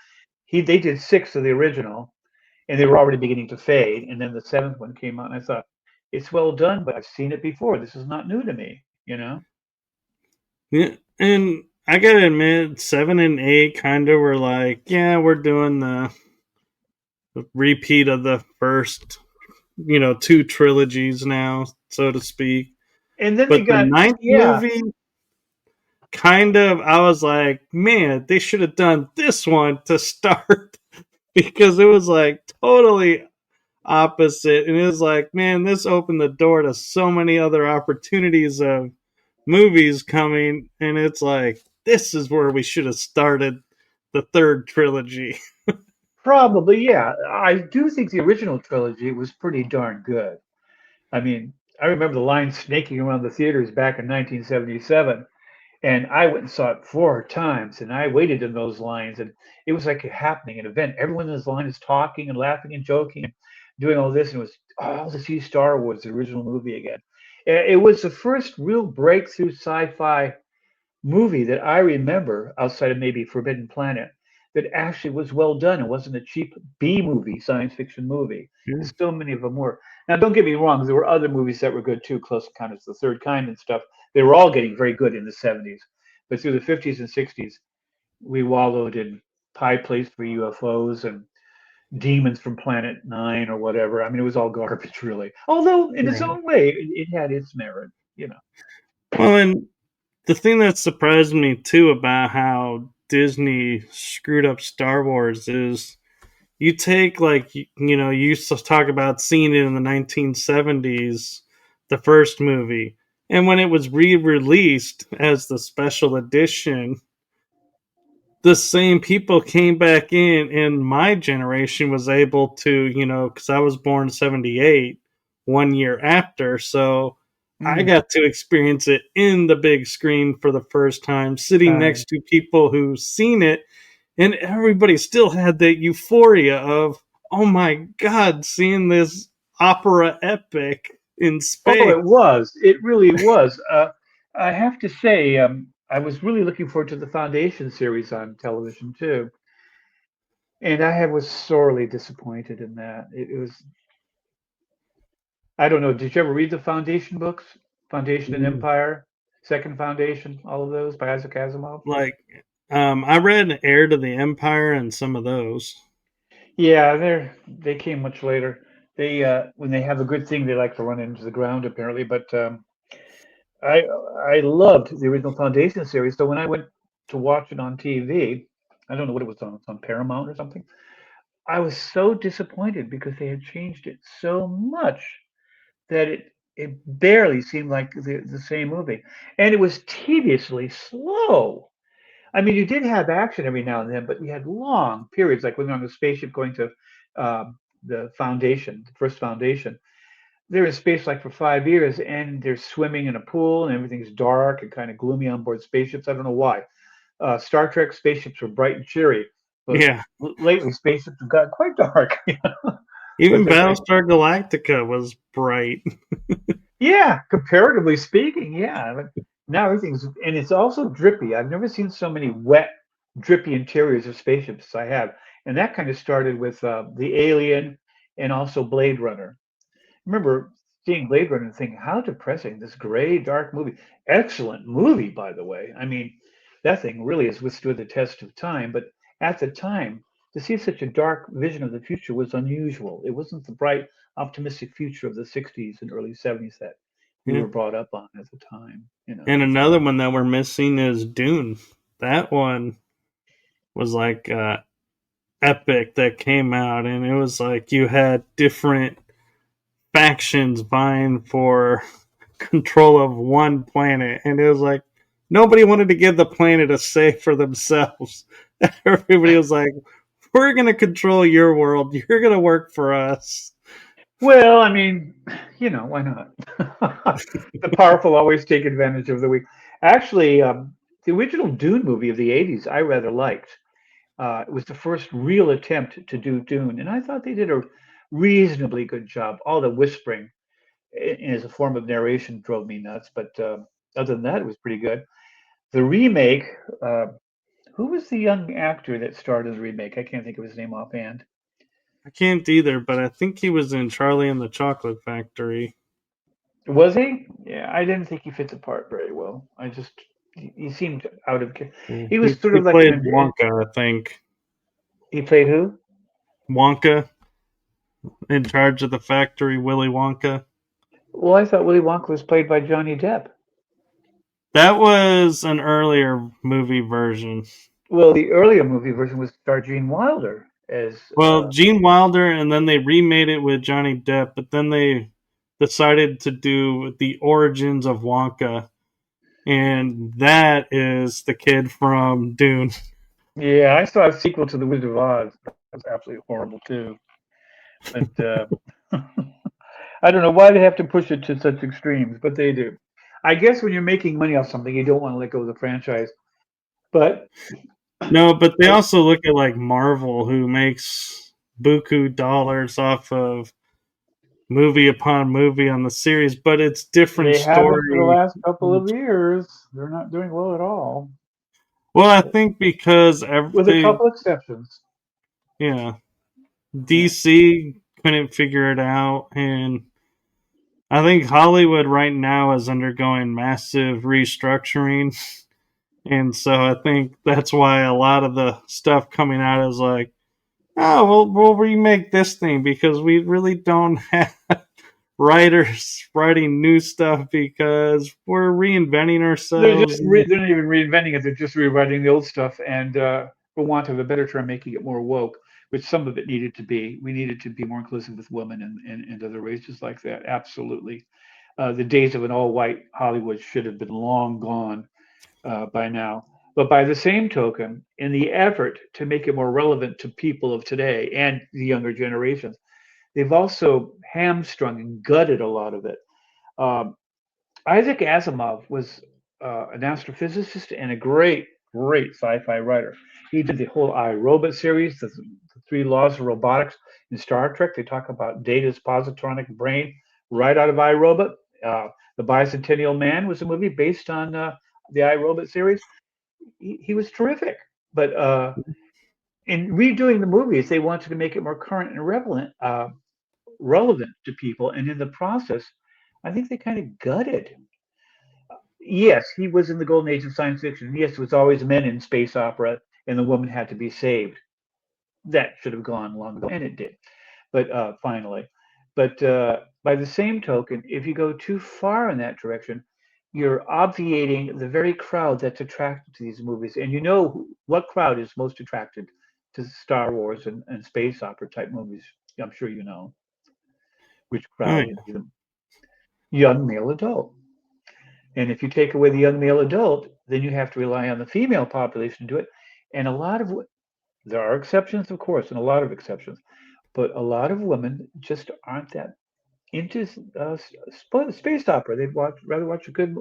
[SPEAKER 2] they did 6 of the original, and they were already beginning to fade. And then the seventh one came out, and I thought it's well done, but I've seen it before. This is not new to me. You know.
[SPEAKER 1] Yeah, and I gotta admit, 7 and 8 kind of were like, yeah, we're doing the repeat of the first, 2 trilogies now, so to speak.
[SPEAKER 2] And then they
[SPEAKER 1] But the
[SPEAKER 2] got
[SPEAKER 1] ninth
[SPEAKER 2] yeah,
[SPEAKER 1] movie, kind of, I was like, man, they should have done this one to start because it was like totally opposite. And it was like, man, this opened the door to so many other opportunities of movies coming. And it's like, this is where we should have started the third trilogy.
[SPEAKER 2] probably yeah. I do think the original trilogy was pretty darn good. I mean, I remember the line snaking around the theaters back in 1977. And I went and saw it 4 times, and I waited in those lines, and it was like a happening, an event. Everyone in this line is talking and laughing and joking and doing all this, and it was all to see Star Wars, the original movie again. It was the first real breakthrough sci-fi movie that I remember, outside of maybe Forbidden Planet, that actually was well done. It wasn't a cheap B movie, science fiction movie.
[SPEAKER 1] Yeah,
[SPEAKER 2] As so many of them were. Now, don't get me wrong, there were other movies that were good too, Close Encounters of the Third Kind and stuff. They were all getting very good in the 70s. But through the 50s and 60s, we wallowed in Pie Place for UFOs and Demons from Planet Nine or whatever. I mean, it was all garbage, really. Although, in its
[SPEAKER 1] right.
[SPEAKER 2] own way, it had its merit, you know.
[SPEAKER 1] Well, and the thing that surprised me too about how Disney screwed up Star Wars is you take like you used to talk about seeing it in the 1970s, the first movie, and when it was re-released as the special edition, the same people came back in, and my generation was able to, because I was born 78, 1 year after, so I
[SPEAKER 2] Mm,
[SPEAKER 1] got to experience it in the big screen for the first time, sitting
[SPEAKER 2] uh,
[SPEAKER 1] next to people who've seen it, and everybody still had that euphoria of, oh my god, seeing this opera epic in
[SPEAKER 2] oh,
[SPEAKER 1] space.
[SPEAKER 2] it was. It really was. I have to say, I was really looking forward to the Foundation series on television too, and was sorely disappointed in that. It was. I don't know. Did you ever read the Foundation books? Foundation and
[SPEAKER 1] Mm,
[SPEAKER 2] Empire, Second Foundation, all of those by Isaac Asimov.
[SPEAKER 1] like, I read Heir to the Empire and some of those.
[SPEAKER 2] Yeah, they came much later. They when they have a good thing, they like to run into the ground apparently. But I I loved the original Foundation series. So when I went to watch it on TV, I don't know what it was on. It's on Paramount or something. I was so disappointed because they had changed it so much that it barely seemed like the same movie, and it was tediously slow. I mean, you did have action every now and then, but you had long periods, like when they're on the spaceship going to the Foundation, the first Foundation. They're in space like for 5 years, and they're swimming in a pool, and everything's dark and kind of gloomy on board spaceships. I don't know why. Star Trek spaceships were bright and cheery, but
[SPEAKER 1] Yeah.
[SPEAKER 2] lately spaceships have gotten quite dark. But
[SPEAKER 1] Even Battlestar Galactica was bright.
[SPEAKER 2] yeah, comparatively speaking, yeah. But now everything's and it's also drippy. I've never seen so many wet, drippy interiors of spaceships as I have, and that kind of started with the Alien and also Blade Runner. Remember seeing Blade Runner and thinking, how depressing, this gray, dark movie. Excellent movie, by the way. I mean, that thing really has withstood the test of time. But at the time, to see such a dark vision of the future was unusual. It wasn't the bright, optimistic future of the 60s and early 70s that we
[SPEAKER 1] Yeah.
[SPEAKER 2] were brought up on at the time, you know.
[SPEAKER 1] And another one that we're missing is Dune. That one was like epic that came out, and it was like you had different factions vying for control of one planet, and it was like nobody wanted to give the planet a say for themselves. Everybody was like, we're going to control your world, you're going to work for us.
[SPEAKER 2] Well, I mean, why not? The powerful always take advantage of the weak. Actually, The original Dune movie of the '80s, I rather liked. It was the first real attempt to do Dune, and I thought they did a reasonably good job. All the whispering as a form of narration drove me nuts, but other than that, it was pretty good. The remake, uh, who was the young actor that starred in the remake? I can't think of his name offhand.
[SPEAKER 1] I can't either, but I think he was in Charlie and the Chocolate Factory.
[SPEAKER 2] Was he? Yeah, I didn't think he fit the part very well. He seemed out of.
[SPEAKER 1] Yeah,
[SPEAKER 2] He was
[SPEAKER 1] he,
[SPEAKER 2] sort
[SPEAKER 1] he
[SPEAKER 2] of like
[SPEAKER 1] played Wonka, I think.
[SPEAKER 2] he played who?
[SPEAKER 1] Wonka, in charge of the factory, Willy Wonka.
[SPEAKER 2] Well, I thought Willy Wonka was played by Johnny Depp.
[SPEAKER 1] That was an earlier movie version.
[SPEAKER 2] Well, the earlier movie version was starred Gene Wilder as.
[SPEAKER 1] Well, Gene Wilder, and then they remade it with Johnny Depp, but then they decided to do the origins of Wonka, and that is the kid from Dune.
[SPEAKER 2] Yeah, I saw a sequel to The Wizard of Oz. That was absolutely horrible too. But I don't know why they have to push it to such extremes, but they do. I guess when you're making money off something, you don't want to let go of the franchise. But
[SPEAKER 1] No, but they
[SPEAKER 2] I,
[SPEAKER 1] also look at like Marvel, who makes buku dollars off of movie upon movie on the series, but it's different
[SPEAKER 2] they haven't for the
[SPEAKER 1] story.
[SPEAKER 2] last couple of years. They're not doing well at all,
[SPEAKER 1] Well, I think because
[SPEAKER 2] with a couple exceptions.
[SPEAKER 1] yeah,
[SPEAKER 2] Yeah.
[SPEAKER 1] DC couldn't figure it out, and I think Hollywood right now is undergoing massive restructuring, and so I think that's why a lot of the stuff coming out is like, oh, we'll remake this thing because we really don't have writers writing new stuff because we're reinventing ourselves.
[SPEAKER 2] They're not even reinventing it. They're just rewriting the old stuff, and for want of a better term, making it more woke. Which some of it needed to be. We needed to be more inclusive with women and other races like that. Absolutely. The days of an all-white Hollywood should have been long gone by now. But by the same token, in the effort to make it more relevant to people of today and the younger generations, they've also hamstrung and gutted a lot of it. Um, Isaac Asimov was an astrophysicist and a great sci-fi writer. He did the whole I, Robot series, the three laws of robotics in Star Trek. They talk about Data's positronic brain right out of I, Robot. The Bicentennial Man was a movie based on the I, Robot series. He was terrific. But in redoing the movies, they wanted to make it more current and relevant to people. And in the process, I think they kind of gutted. Yes, he was in the golden age of science fiction. Yes, it was always men in space opera, and the woman had to be saved. That should have gone long ago, and it did. But finally, but by the same token, if you go too far in that direction, you're obviating the very crowd that's attracted to these movies. And you know what crowd is most attracted to Star Wars and space opera type movies. I'm sure you know which
[SPEAKER 1] Oh,
[SPEAKER 2] crowd
[SPEAKER 1] yeah.
[SPEAKER 2] would be the young male adult. And if you take away the young male adult, then you have to rely on the female population to do it. And a lot of there are exceptions, of course, and a lot of exceptions, but a lot of women just aren't that into space opera. They'd rather watch a good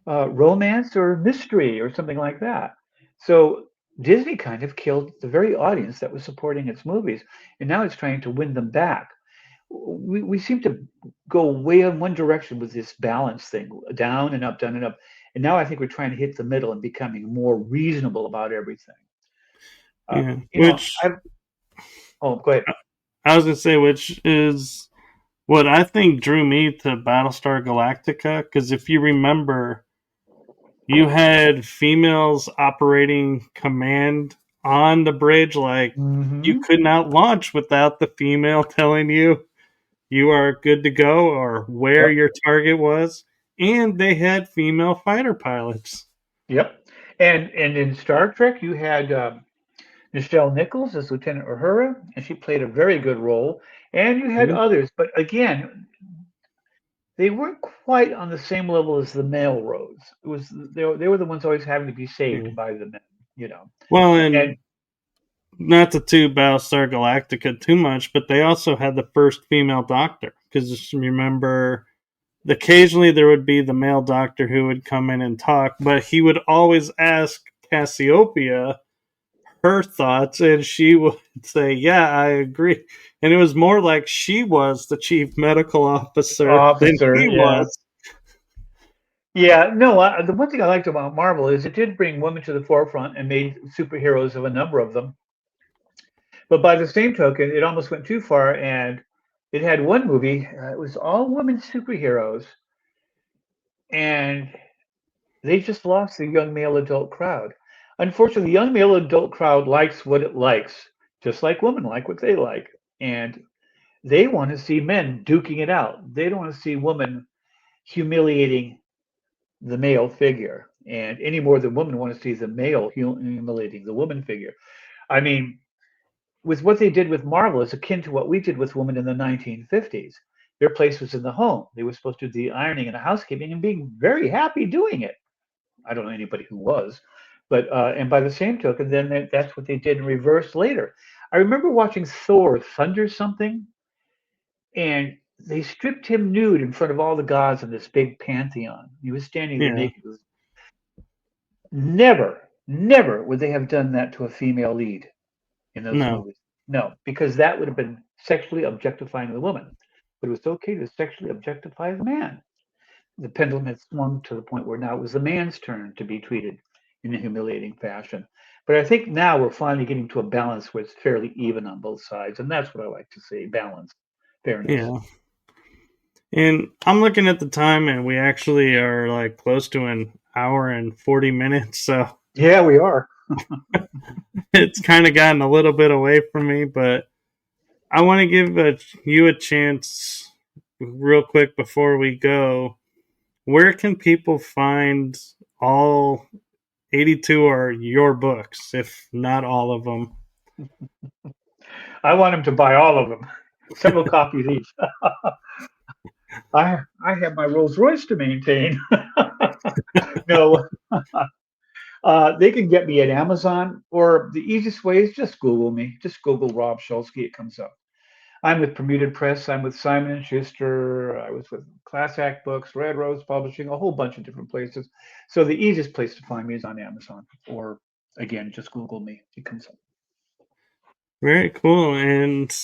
[SPEAKER 2] romance or mystery or something like that. So Disney kind of killed the very audience that was supporting its movies, and now it's trying to win them back. We seem to go way in one direction with this balance thing, down and up, down and up. And now I think we're trying to hit the middle and becoming more reasonable about everything. Uh,
[SPEAKER 1] Yeah.
[SPEAKER 2] you know, I've, oh, go ahead.
[SPEAKER 1] I was gonna say, which is what I think drew me to Battlestar Galactica, because if you remember, you had females operating command on the bridge, like you
[SPEAKER 2] Hmm.
[SPEAKER 1] could not launch without the female telling you you are good to go or where
[SPEAKER 2] Yep.
[SPEAKER 1] your target was, and they had female fighter pilots.
[SPEAKER 2] Yep. And in Star Trek, you had Nichelle Nichols as Lieutenant Uhura, and she played a very good role. And you had
[SPEAKER 1] Yeah,
[SPEAKER 2] others, but again, they weren't quite on the same level as the male roles. It was they were the ones always having to be
[SPEAKER 1] yeah.
[SPEAKER 2] saved by the men, you know.
[SPEAKER 1] Well,
[SPEAKER 2] And
[SPEAKER 1] and not to toot Battlestar Galactica too much, but they also had the first female doctor. Because remember, occasionally there would be the male doctor who would come in and talk, but he would always ask Cassiopeia her thoughts, and she would say, "Yeah, I agree." And it was more like she was the chief medical officer than
[SPEAKER 2] Officer,
[SPEAKER 1] he
[SPEAKER 2] yeah.
[SPEAKER 1] was.
[SPEAKER 2] Yeah, no, the one thing I liked about Marvel is it did bring women to the forefront and made superheroes of a number of them. But by the same token, it almost went too far, and it had one movie. It was all women superheroes, and they just lost the young male adult crowd. Unfortunately, the young male adult crowd likes what it likes, just like women like what they like, and they want to see men duking it out. They don't want to see women humiliating the male figure, and any more than women want to see the male humiliating the woman figure. I mean, with what they did with Marvel is akin to what we did with women in the 1950s. Their place was in the home. They were supposed to do the ironing and the housekeeping and being very happy doing it. I don't know anybody who was, but and by the same token, then that's what they did in reverse later. I remember watching Thor Thunder something, and they stripped him nude in front of all the gods in this big pantheon. He was standing there
[SPEAKER 1] Yeah,
[SPEAKER 2] naked. Never, never would they have done that to a female lead in those
[SPEAKER 1] no,
[SPEAKER 2] movies. No, because that would have been sexually objectifying the woman. But it was okay to sexually objectify the man. The pendulum had swung to the point where now it was the man's turn to be treated in a humiliating fashion. But I think now we're finally getting to a balance where it's fairly even on both sides. And that's what I like to see: balance, fairness.
[SPEAKER 1] yeah. And I'm looking at the time, and we actually are like close to an hour and 40 minutes. So
[SPEAKER 2] Yeah, we are.
[SPEAKER 1] it's kind of gotten a little bit away from me, but I want to give you a chance real quick before we go. Where can people find all 82 or your books, if not all of them?
[SPEAKER 2] I want him to buy all of them, several copies each. I have my Rolls Royce to maintain. No, they can get me at Amazon, or the easiest way is just Google me. Just Google Rob Shelsky. It comes up. I'm with Bermuda Press. I'm with Simon and Schuster. I was with Class Act Books, Red Rose Publishing, a whole bunch of different places. So the easiest place to find me is on Amazon, or again, just Google me. It comes up.
[SPEAKER 1] Very cool. And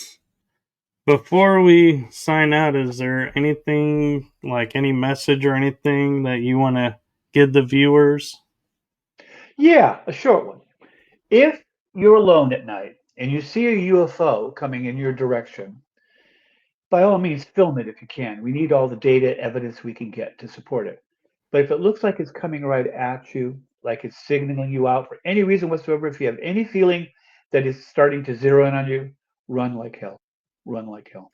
[SPEAKER 1] before we sign out, is there anything like any message or anything that you want to give the viewers?
[SPEAKER 2] Yeah, a short one. If you're alone at night and you see a UFO coming in your direction, by all means, film it if you can. We need all the data evidence we can get to support it. But if it looks like it's coming right at you, like it's signaling you out for any reason whatsoever, if you have any feeling that it's starting to zero in on you, run like hell. Run like hell.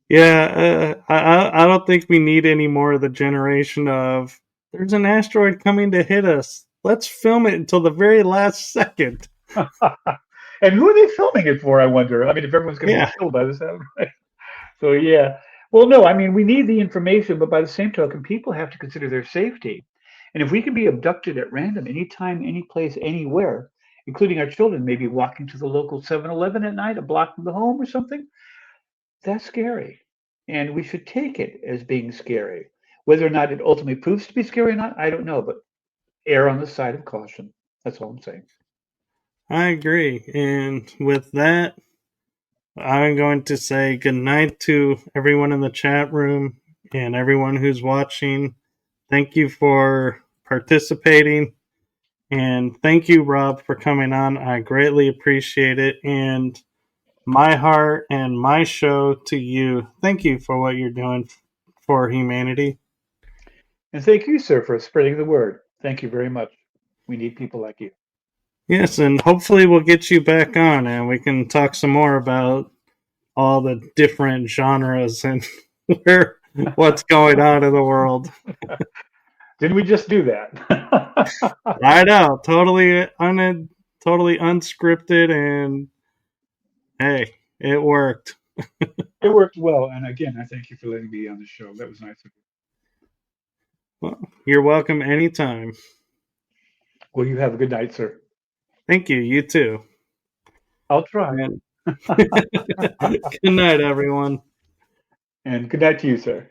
[SPEAKER 1] Yeah, I don't think we need any more of the generation of there's an asteroid coming to hit us. Let's film it until the very last second.
[SPEAKER 2] And who are they filming it for, I wonder? I mean, if everyone's going to
[SPEAKER 1] Yeah,
[SPEAKER 2] get killed by this, right? So, yeah. Well, no, I mean, we need the information, but by the same token, people have to consider their safety. And if we can be abducted at random, anytime, any place, anywhere, including our children, maybe walking to the local 7-Eleven at night, a block from the home or something, that's scary. And we should take it as being scary. Whether or not it ultimately proves to be scary or not, I don't know, but err on the side of caution. That's all I'm saying.
[SPEAKER 1] I agree. And with that, I'm going to say good night to everyone in the chat room and everyone who's watching. Thank you for participating. And thank you, Rob, for coming on. I greatly appreciate it. And my heart and my show to you. Thank you for what you're doing for humanity.
[SPEAKER 2] And thank you, sir, for spreading the word. Thank you very much. We need people like you.
[SPEAKER 1] Yes, and hopefully we'll get you back on and we can talk some more about all the different genres and where what's going on in the world.
[SPEAKER 2] Didn't we just do that?
[SPEAKER 1] I know, totally unscripted, and hey, it worked.
[SPEAKER 2] It worked well. And again, I thank you for letting me be on the show. That was nice of you.
[SPEAKER 1] Well, you're welcome anytime.
[SPEAKER 2] Well, you have a good night, sir.
[SPEAKER 1] Thank you. You too.
[SPEAKER 2] I'll try.
[SPEAKER 1] And good night, everyone.
[SPEAKER 2] And good night to you, sir.